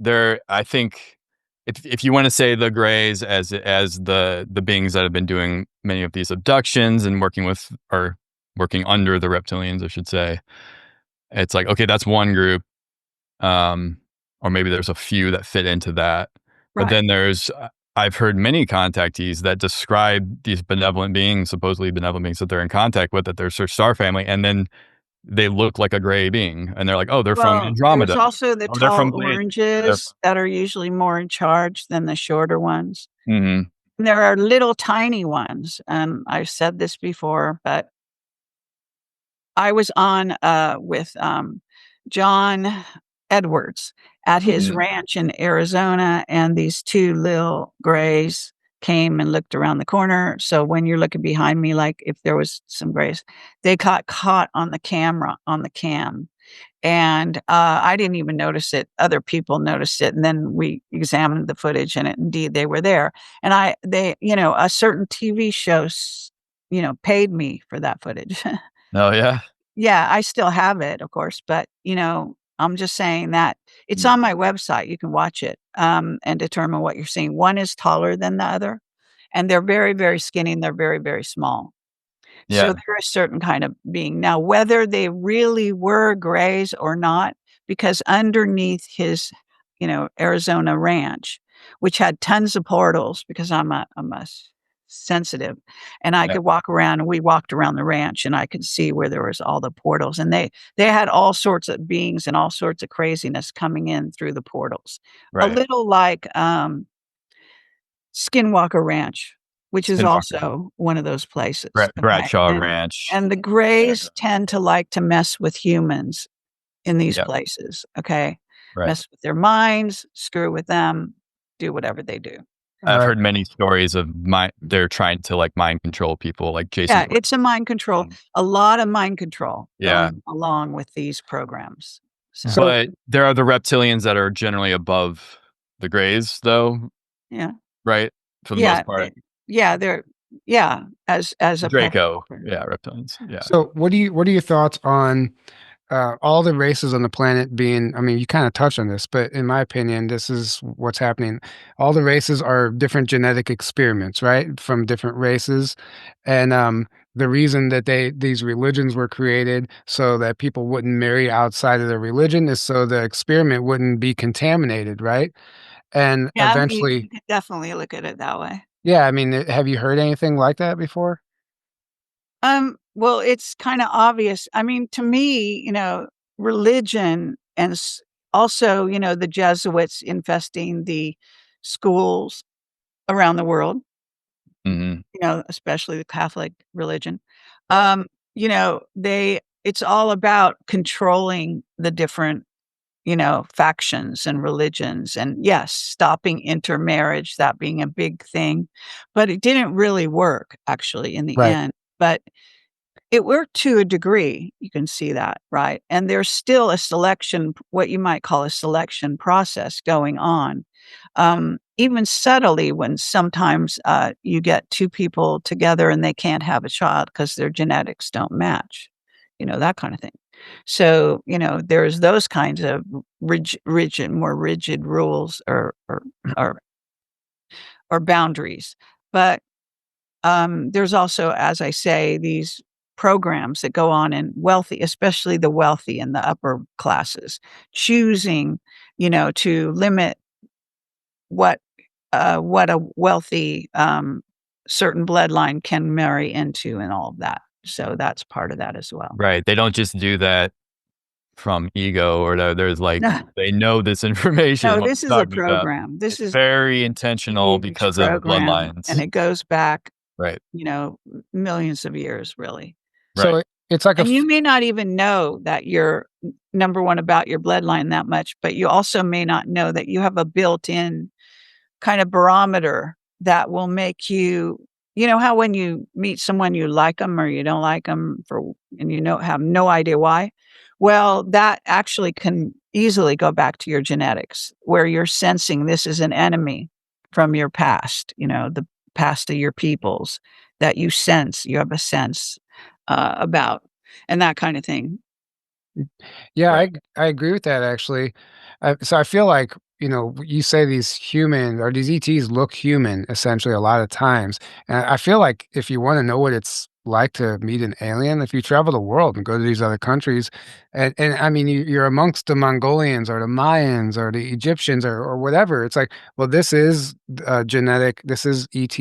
I think if you want to say the grays as the beings that have been doing many of these abductions and working under the reptilians, I should say, it's like, okay, that's one group, or maybe there's a few that fit into that. But then I've heard many contactees that describe these supposedly benevolent beings that they're in contact with, that they're star family, and then they look like a gray being, and they're like, oh, they're from Andromeda. There's also the They're tall from oranges that are usually more in charge than the shorter ones. Mm-hmm. And there are little tiny ones, and I've said this before, but I was on with John Edwards at his ranch in Arizona, and these two little grays came and looked around the corner. So when you're looking behind me, like if there was some grays, they got caught on the camera, on the cam. And I didn't even notice it. Other people noticed it. And then we examined the footage, and indeed they were there. And a certain TV show, paid me for that footage. Oh yeah. Yeah, I still have it, of course, but, I'm just saying that it's on my website. You can watch it. and determine what you're seeing. One is taller than the other, and they're very, very skinny, and they're very, very small. So Yeah. they're a certain kind of being. Now, whether they really were grays or not, because underneath his, Arizona ranch, which had tons of portals, because I'm a sensitive, and I Yeah. could walk around, and we walked around the ranch, and I could see where there was all the portals, and they had all sorts of beings and all sorts of craziness coming in through the portals. A Right. little like Skinwalker Ranch, which is Skinwalker. also one of those places, okay? Bradshaw And Ranch. and the Greys tend to like to mess with humans in these Yep. places, okay? Right. Mess with their minds, screw with them, do whatever they do. I've Right. heard many stories of they're trying to like mind control people, like Jason. Yeah, it's a mind control. A lot of mind control Yeah. going along with these programs. So, But there are the reptilians that are generally above the Greys, though, yeah. right? For the Yeah, most part, they're as a Draco. pet. Yeah, reptilians. Yeah. So what are your thoughts on all the races on the planet being, I mean, you kind of touched on this, but in my opinion, this is what's happening. All the races are different genetic experiments, right? From different races. And the reason that these religions were created so that people wouldn't marry outside of their religion is so the experiment wouldn't be contaminated, right? And Yeah, eventually, you could definitely look at it that way. yeah, I mean, have you heard anything like that before? Well, it's kinda obvious. I mean, to me, religion and also, the Jesuits infesting the schools around the world, Hmm. especially the Catholic religion. It's all about controlling the different, factions and religions, and yes, stopping intermarriage, that being a big thing, but it didn't really work actually in the Right. end. But it worked to a degree, you can see that, right? And there's still a selection, what you might call a selection process going on. Even subtly, when sometimes you get two people together and they can't have a child because their genetics don't match, that kind of thing. So, there's those kinds of more rigid rules or, or boundaries. But there's also, as I say, these programs that go on in wealthy, especially the wealthy and the upper classes, choosing, to limit what a wealthy certain bloodline can marry into and all of that. So that's part of that as well. Right. They don't just do that from ego or there's like No, they know this information. no, What this we're is a talking about. program. This It's is very a intentional huge because of program, and bloodlines. it goes back, Right. millions of years, really. So Right. it's like And you may not even know that you're number one about your bloodline that much, but you also may not know that you have a built-in kind of barometer that will make you, how when you meet someone you like them or you don't like them and have no idea why. Well, that actually can easily go back to your genetics, where you're sensing this is an enemy from your past, the past of your peoples that you have a sense about, and that kind of thing. Yeah, Right. I agree with that actually. So I feel like, you say these human or these ETs look human essentially a lot of times. And I feel like if you want to know what it's like to meet an alien, if you travel the world and go to these other countries, and I mean, you're amongst the Mongolians or the Mayans or the Egyptians or whatever, it's like, well, this is genetic, this is ET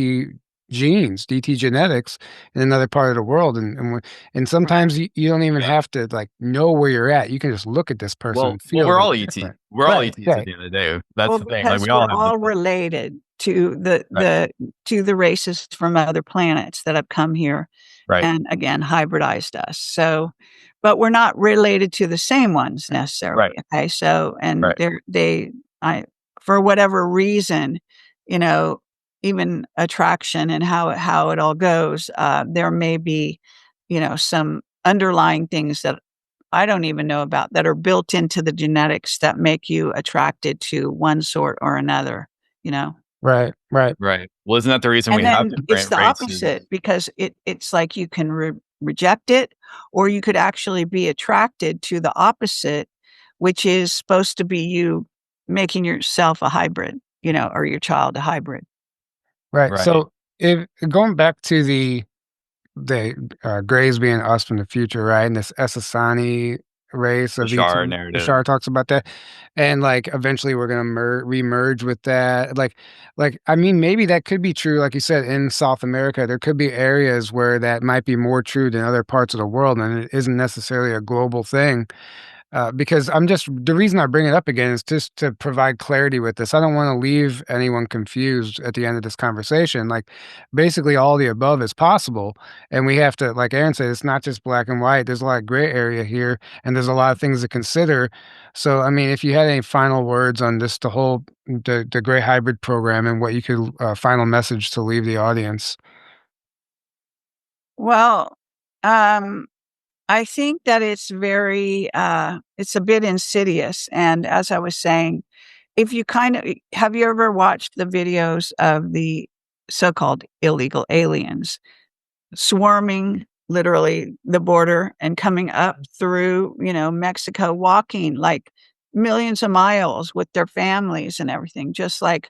genes, ET genetics in another part of the world. And Right. sometimes you don't even Yeah. have to like know where you're at. You can just look at this person Well, and feel we're that all it's ET. different. We're all Right. ETs Yeah. at the end of the day. That's Well, the thing. Like because we all we're have all related to right. the races from other planets that have come here Right. and again hybridized us. So, but we're not related to the same ones necessarily. Right. Okay. So, and Right. I, for whatever reason, you know, even attraction and how it all goes, there may be, some underlying things that I don't even know about that are built into the genetics that make you attracted to one sort or another, you know? Right. Right. Right. Well, isn't that the reason we And have then it's different the races? opposite because it's like you can reject it, or you could actually be attracted to the opposite, which is supposed to be you making yourself a hybrid, or your child a hybrid. Right. Right. So if going back to the Greys being us from the future, right? And this Essassani race The of each Shar of the narrative. Shar talks about that, and like eventually we're gonna remerge with that. Like I mean, maybe that could be true, like you said, in South America. There could be areas where that might be more true than other parts of the world, and it isn't necessarily a global thing. Because the reason I bring it up again is just to provide clarity with this. I don't want to leave anyone confused at the end of this conversation. Like, basically, all the above is possible. And we have to, like Aaron said, it's not just black and white. There's a lot of gray area here, and there's a lot of things to consider. So, I mean, if you had any final words on this, the gray hybrid program and what you could, final message to leave the audience. Well, I think that it's it's a bit insidious. And as I was saying, if you have you ever watched the videos of the so-called illegal aliens swarming literally the border and coming up through, Mexico, walking like millions of miles with their families and everything, just like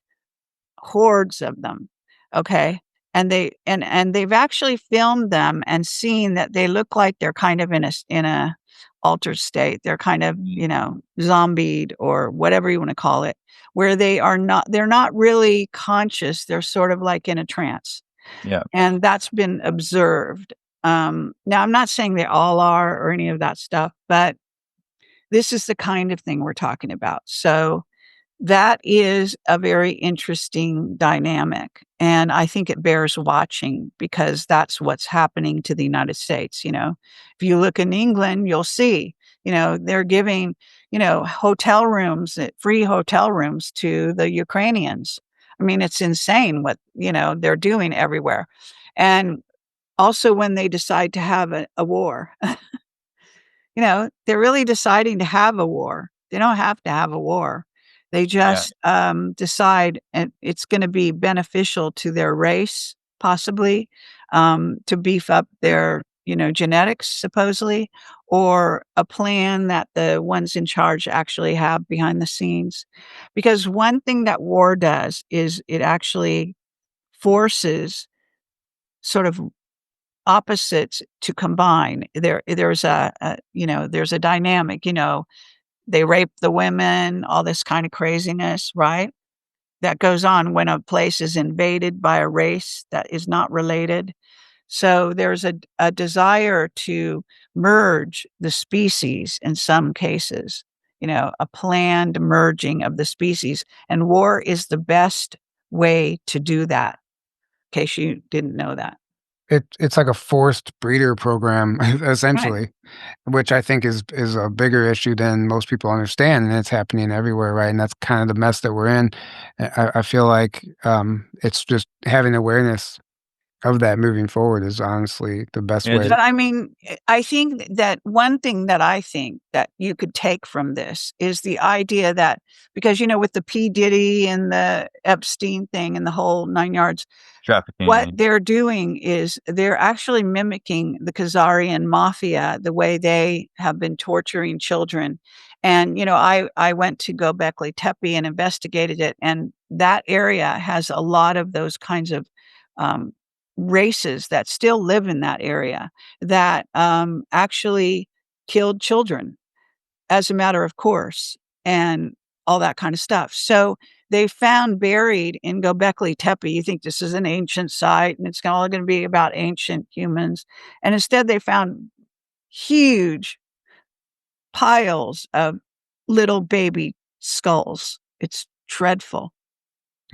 hordes of them, okay? And they've actually filmed them and seen that they look like they're kind of in a altered state. They're kind of, zombied or whatever you wanna call it, where they're not really conscious, they're sort of like in a trance, Yeah. and that's been observed. Now I'm not saying they all are or any of that stuff, but this is the kind of thing we're talking about. So that is a very interesting dynamic, and I think it bears watching because that's what's happening to the United States, you know? If you look in England, you'll see, they're giving, hotel rooms, free hotel rooms to the Ukrainians. I mean, it's insane what, they're doing everywhere. And also when they decide to have a war, they're really deciding to have a war. They don't have to have a war. They Yeah. just, decide and it's gonna be beneficial to their race, possibly, to beef up their, genetics supposedly, or a plan that the ones in charge actually have behind the scenes. Because one thing that war does is it actually forces sort of opposites to combine. There's a dynamic, they rape the women, all this kind of craziness, right? That goes on when a place is invaded by a race that is not related. So there's a desire to merge the species in some cases, a planned merging of the species. And war is the best way to do that, in case you didn't know that. It's like a forced breeder program, Right. essentially. Which I think is a bigger issue than most people understand, and it's happening everywhere, right? And that's kind of the mess that we're in. I feel like, it's just having awareness of that moving forward is honestly the best Yeah, way. But I mean, I think that one thing that I think that you could take from this is the idea that because, with the P. Diddy and the Epstein thing and the whole 9 yards, what trafficking. they're doing is they're actually mimicking the Khazarian mafia, the way they have been torturing children. And, I went to Göbekli Tepe and investigated it, and that area has a lot of those kinds of, um, races that still live in that area that, actually killed children as a matter of course, and all that kind of stuff. So they found buried in Göbekli Tepe, you think this is an ancient site and it's all gonna be about ancient humans, and instead they found huge piles of little baby skulls. It's dreadful,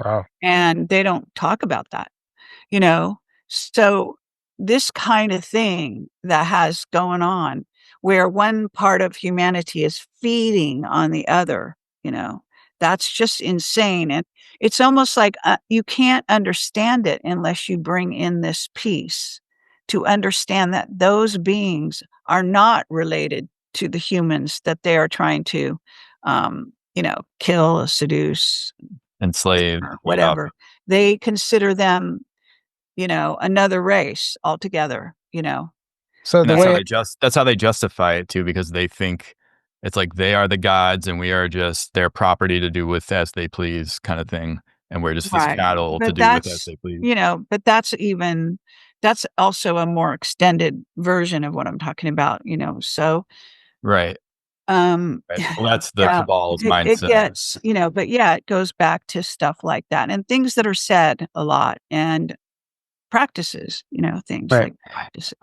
Wow. and they don't talk about that. You know? So, this kind of thing that has going on, where one part of humanity is feeding on the other, that's just insane, and it's almost like, you can't understand it unless you bring in this piece to understand that those beings are not related to the humans that they are trying to, kill, seduce, Enslaved, or feed off whatever. of. They consider them another race altogether, So And the that's how way they justify it too, because they think it's like they are the gods and we are just their property to do with as they please kind of thing. And we're just this Right. cattle to But do with as that's, they please. but that's also a more extended version of what I'm talking about, so, Right. um, Right. Well, that's the yeah, cabal's it mindset. gets, but yeah, it goes back to stuff like that and things that are said a lot and practices, things Right. like practices.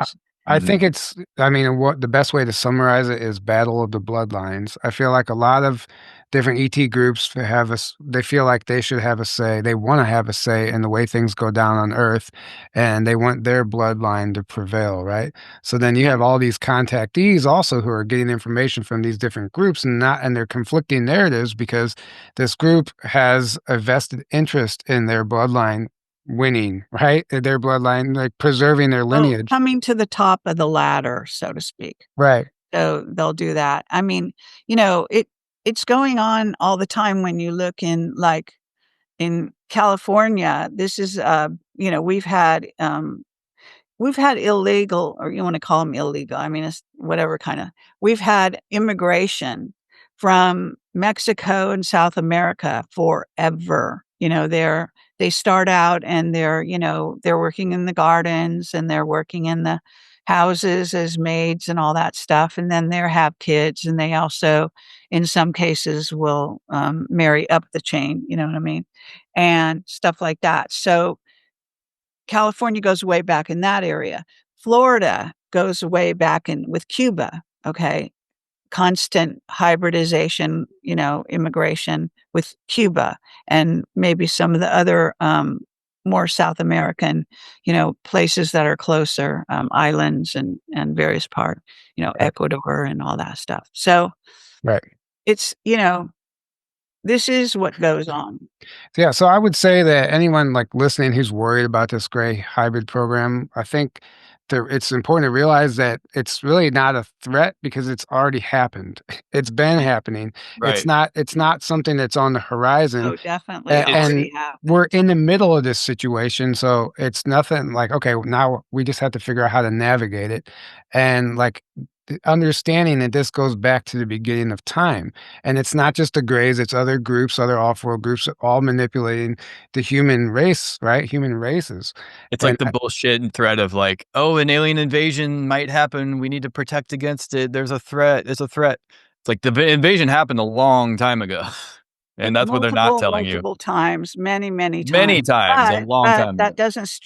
I think it's I mean, what the best way to summarize it is battle of the bloodlines. I feel like a lot of different ET groups they feel like they should have a say. They want to have a say in the way things go down on Earth, and they want their bloodline to prevail, right? So then you have all these contactees also who are getting information from these different groups and they're conflicting narratives because this group has a vested interest in their bloodline winning, right? Their bloodline, like preserving their Oh, lineage. coming to the top of the ladder, so to speak. Right. So they'll do that. I mean, it's going on all the time when you look in California. This is, we've had illegal, or you want to call them illegal. I mean, it's whatever kind of. We've had immigration from Mexico and South America forever. They start out and they're working in the gardens and they're working in the houses as maids and all that stuff, and then they have kids, and they also, in some cases, will marry up the chain. You know what I mean, and stuff like that. So California goes way back in that area. Florida goes way back in with Cuba, okay? Constant hybridization, immigration with Cuba and maybe some of the other, more South American, places that are closer, islands and various part, Ecuador and all that stuff. So Right. it's, this is what goes on. Yeah, so I would say that anyone like listening who's worried about this gray hybrid program, I think it's important to realize that it's really not a threat because it's already happened. It's been happening. Right. It's not something that's on the horizon. Oh, definitely And already happened. we're in the middle of this situation, so it's nothing like, okay, now we just have to figure out how to navigate it. And like understanding that this goes back to the beginning of time. And it's not just the Greys, it's other groups, other off-world groups, all manipulating the human race, right? Human races. It's And like the bullshit and threat of like, oh, an alien invasion might happen. We need to protect against it. There's a threat. There's a threat. It's like the invasion happened a long time ago. And that's what they're not telling you. Multiple times, many, many Many times. times, a long But time that ago. doesn't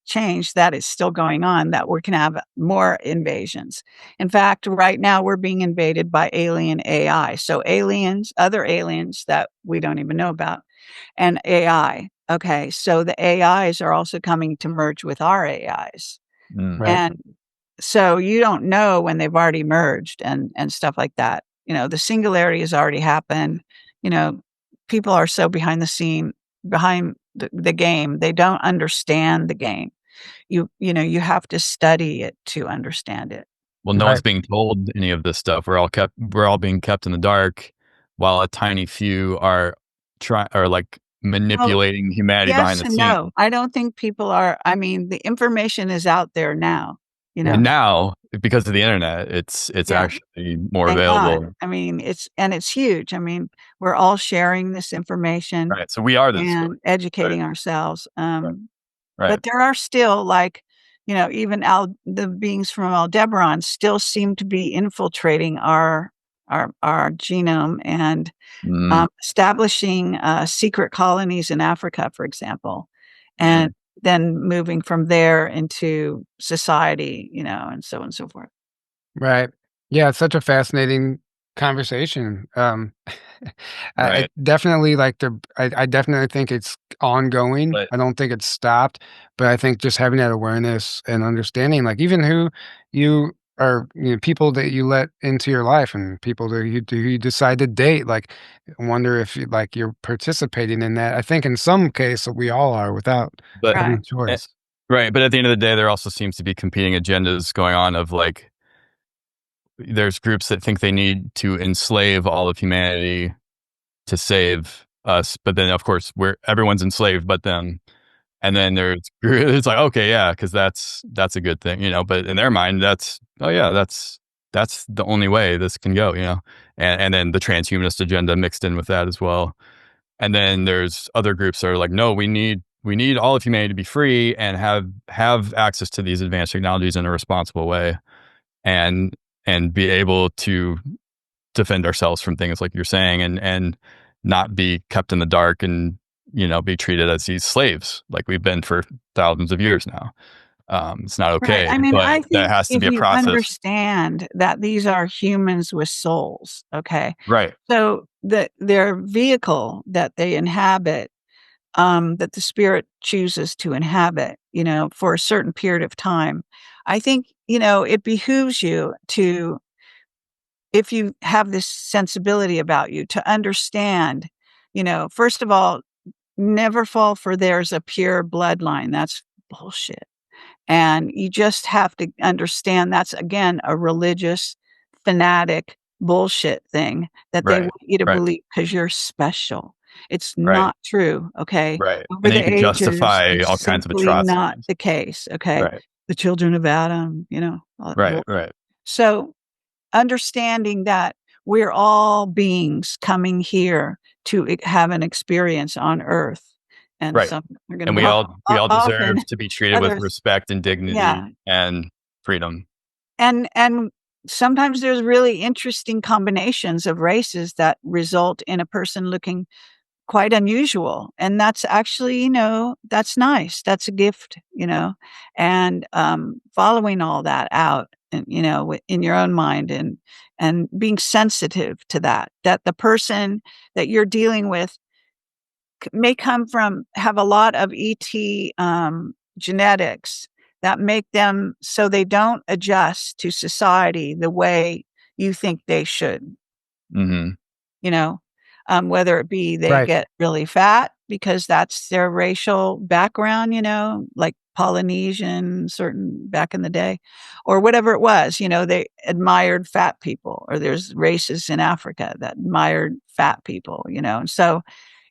change that it's still going on, that we can have more invasions. In fact, right now we're being invaded by alien AI. So aliens, other aliens that we don't even know about, and AI. Okay, so the AIs are also coming to merge with our AIs. Mm. right, And so you don't know when they've already merged and stuff like that. The singularity has already happened. You know, people are so behind the scene, behind the game. They don't understand the game. You have to study it to understand it. Well, no one's right, being told any of this stuff. We're all being kept in the dark while a tiny few are like Well, manipulating humanity behind yes the and scenes. no. I don't think people are. I mean, the information is out there now. You And know, now, because of the internet, it's yeah. actually more Thank God. available. I mean, it's huge. I mean, we're all sharing this information Right. So we are the and discovery. Right. educating ourselves. Right. Right. But there are still like, even the beings from Aldebaran still seem to be infiltrating our genome and Mm, establishing secret colonies in Africa, for example, yeah. and then moving from there into society, and so on and so forth. right. Yeah, it's such a fascinating conversation. I Right. definitely like I definitely think it's ongoing. But I don't think it's stopped, but I think just having that awareness and understanding, like even who you are, people that you let into your life and people that you decide to date, like I wonder if like you're participating in that. I think in some case we all are without but having Right. a choice. right. But at the end of the day, there also seems to be competing agendas going on of like there's groups that think they need to enslave all of humanity to save us, but then of course everyone's enslaved but them. And then it's like, okay, yeah, because that's a good thing, But in their mind, that's, oh yeah, that's that's the only way this can go, and then the transhumanist agenda mixed in with that as well. And then there's other groups that are like, no, we need all of humanity to be free and have access to these advanced technologies in a responsible way, and be able to defend ourselves from things like you're saying, and not be kept in the dark and be treated as these slaves like we've been for thousands of years now. It's not Right. okay, I mean, I but that think has to if be a you process. understand that these are humans with souls, okay? Right. So their vehicle that they inhabit, that the spirit chooses to inhabit, for a certain period of time, I think, it behooves you to, if you have this sensibility about you, to understand, first of all, never fall for there's a pure bloodline. That's bullshit. And you just have to understand that's, again, a religious, fanatic bullshit thing that they Right. want you to Right. believe because you're special. It's Right. not true, okay? Right. Over And then you the can ages, justify all it's kinds of simply not atrocities. the case, okay? Right. The children of Adam, all that Right. bull. Right. So understanding that we're all beings coming here to have an experience on Earth, and Right. some are going to And be we all often deserve to be treated with others, respect and yeah, dignity and freedom. and sometimes there's really interesting combinations of races that result in a person looking quite unusual, and that's actually, that's nice. That's a gift, and following all that out, and in your own mind, and being sensitive to that the person that you're dealing with may have a lot of ET genetics that make them so they don't adjust to society the way you think they should. Hmm. You know, whether it be they Right. get really fat because that's their racial background, like Polynesian, certain back in the day, or whatever it was, they admired fat people, or there's races in Africa that admired fat people, and so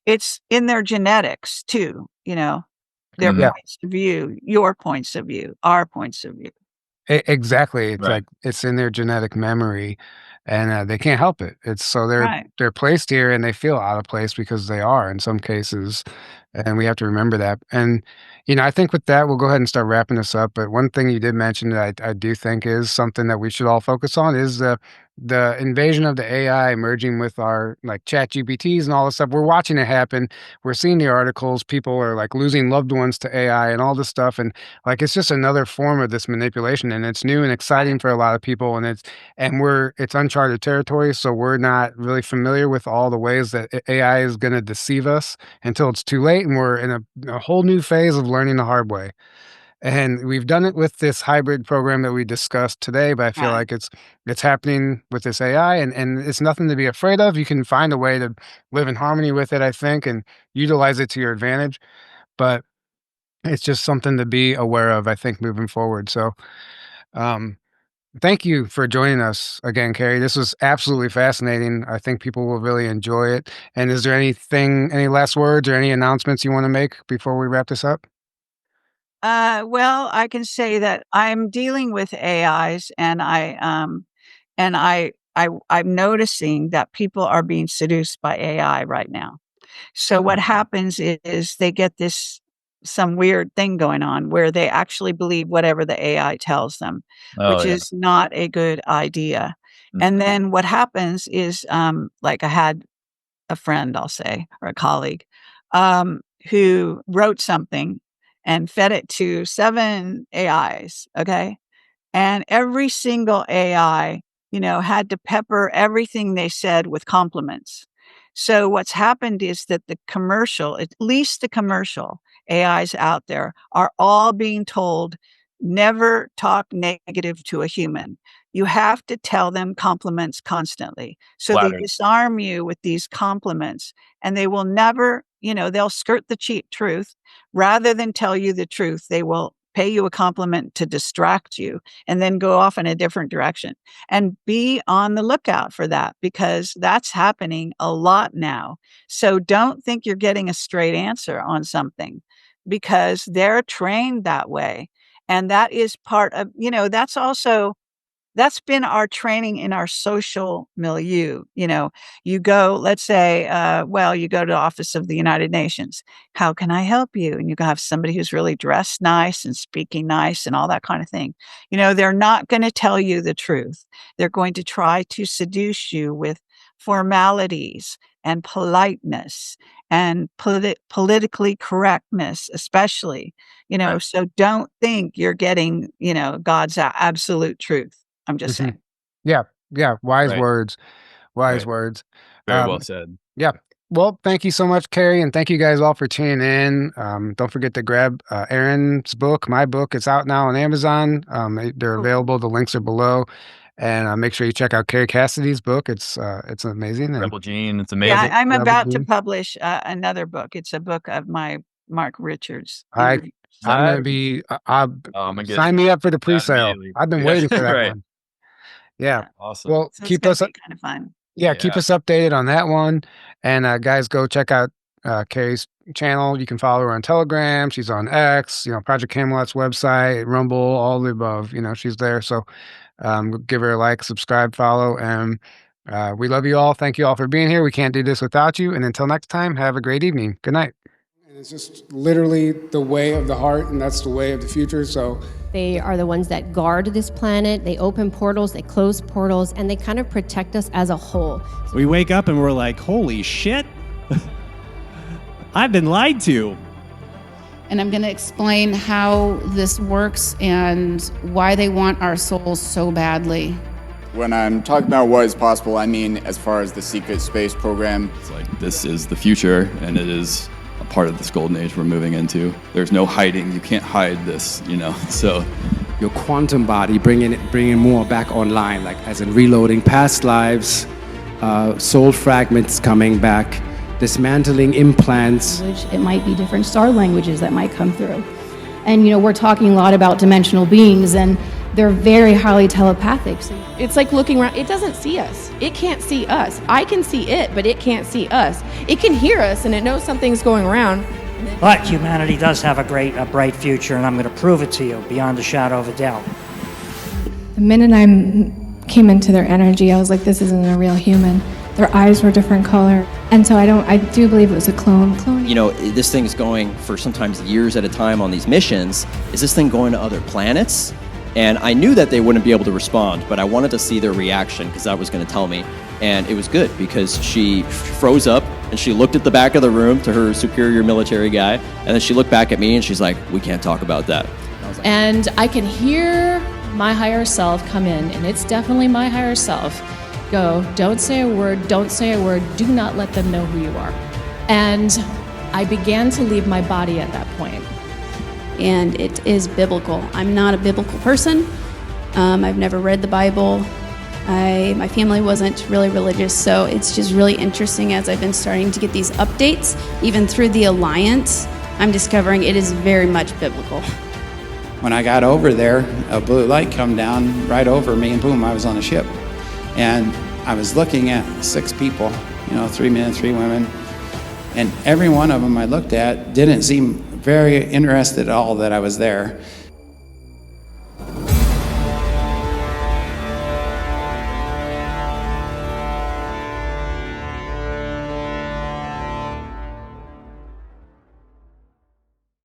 it's in their genetics too, their Hmm. Yeah. points of view, your points of view, our points of view. Exactly. It's Right. like it's in their genetic memory, and they can't help it. It's so Right. they're placed here, and they feel out of place because they are in some cases, and we have to remember that. And I think with that, we'll go ahead and start wrapping this up. But one thing you did mention that I do think is something that we should all focus on is the invasion of the AI merging with our like chat GPTs and all this stuff. We're watching it happen. We're seeing the articles. People are like losing loved ones to AI and all this stuff. And like it's just another form of this manipulation, and it's new and exciting for a lot of people, and it's uncharted territory, so we're not really familiar with all the ways that AI is going to deceive us until it's too late, and we're in a whole new phase of learning the hard way. And we've done it with this hybrid program that we discussed today, but I feel Right. like it's happening with this AI, and it's nothing to be afraid of. You can find a way to live in harmony with it, I think, and utilize it to your advantage. But it's just something to be aware of, I think, moving forward. So, um, thank you for joining us again, Kerry. This was absolutely fascinating. I think people will really enjoy it. And is there any last words or any announcements you want to make before we wrap this up? Well, I can say that I'm dealing with AIs, and I'm noticing that people are being seduced by AI right now. So what happens is they get some weird thing going on where they actually believe whatever the AI tells them, Oh which yeah. is not a good idea. And Mhm. then what happens is, like I had a friend, I'll say, or a colleague, who wrote something and fed it to 7 AIs, okay? And every single AI, had to pepper everything they said with compliments. So what's happened is that the commercial, at least the commercial AIs out there, are all being told, never talk negative to a human. You have to tell them compliments constantly. So they Flattering. disarm you with these compliments, and they will never, they'll skirt the cheap truth. Rather than tell you the truth, they will pay you a compliment to distract you and then go off in a different direction. And be on the lookout for that, because that's happening a lot now. So don't think you're getting a straight answer on something, because they're trained that way. And that is part of, that's been our training in our social milieu. You go, let's say, you go to the office of the United Nations. How can I help you? And you have somebody who's really dressed nice and speaking nice and all that kind of thing. They're not going to tell you the truth. They're going to try to seduce you with formalities and politeness and politically correctness, especially, Right. so don't think you're getting, God's absolute truth. I'm just saying. Yeah. Yeah. Wise Right. words. Wise Right. words. Very well Um, said. yeah. Well, thank you so much, Kerry, and thank you guys all for tuning in. Don't forget to grab Aaron's book, my book. It's out now on Amazon. They're Cool. available. The links are below, and make sure you check out Kerry Cassidy's book. It's amazing. And Rebel Gene, it's Yeah, amazing. I'm Rebel about to Gene. publish another book. It's a book of my Mark Richards I interviews. I'm gonna That be. I'm gonna get Sign me up for the that pre-sale. immediately. I've been Yeah, waiting for that right. one. Yeah. Yeah. Awesome. Well, So it's keep going us to be kind of fun. Yeah, keep Yeah. us updated on that one. And guys, go check out Carrie's channel. You can follow her on Telegram. She's on X, Project Camelot's website, Rumble, all the above. She's there. So give her a like, subscribe, follow. And we love you all. Thank you all for being here. We can't do this without you. And until next time, have a great evening. Good night. And it's just literally the way of the heart, and that's the way of the future. So they are the ones that guard this planet. They open portals, they close portals, and they kind of protect us as a whole. We wake up and we're like, holy shit, I've been lied to. And I'm going to explain how this works and why they want our souls so badly. When I'm talking about what is possible, I mean as far as the secret space program. It's like this is the future, and it is a part of this golden age we're moving into. There's no hiding. You can't hide this, So your quantum body, bringing more back online, like as in reloading past lives, soul fragments coming back, dismantling implants. It might be different star languages that might come through. And we're talking a lot about dimensional beings, and they're very highly telepathic. It's like looking around. It doesn't see us. It can't see us. I can see it, but it can't see us. It can hear us, and it knows something's going around. But humanity does have a bright future, and I'm going to prove it to you beyond a shadow of a doubt. The minute I came into their energy, I was like, this isn't a real human. Their eyes were different color. And so I do believe it was a clone. This thing is going for sometimes years at a time on these missions. Is this thing going to other planets? And I knew that they wouldn't be able to respond, but I wanted to see their reaction because that was going to tell me. And it was good because she froze up and she looked at the back of the room to her superior military guy. And then she looked back at me and she's like, we can't talk about that. And I can hear my higher self come in, and it's definitely my higher self, go, don't say a word, do not let them know who you are. And I began to leave my body at that point. And it is biblical. I'm not a biblical person. I've never read the Bible. My family wasn't really religious, so it's just really interesting as I've been starting to get these updates, even through the Alliance, I'm discovering it is very much biblical. When I got over there, a blue light come down right over me, and boom, I was on a ship. And I was looking at 6 people, 3 men, 3 women, and every one of them I looked at didn't seem very interested at all that I was there.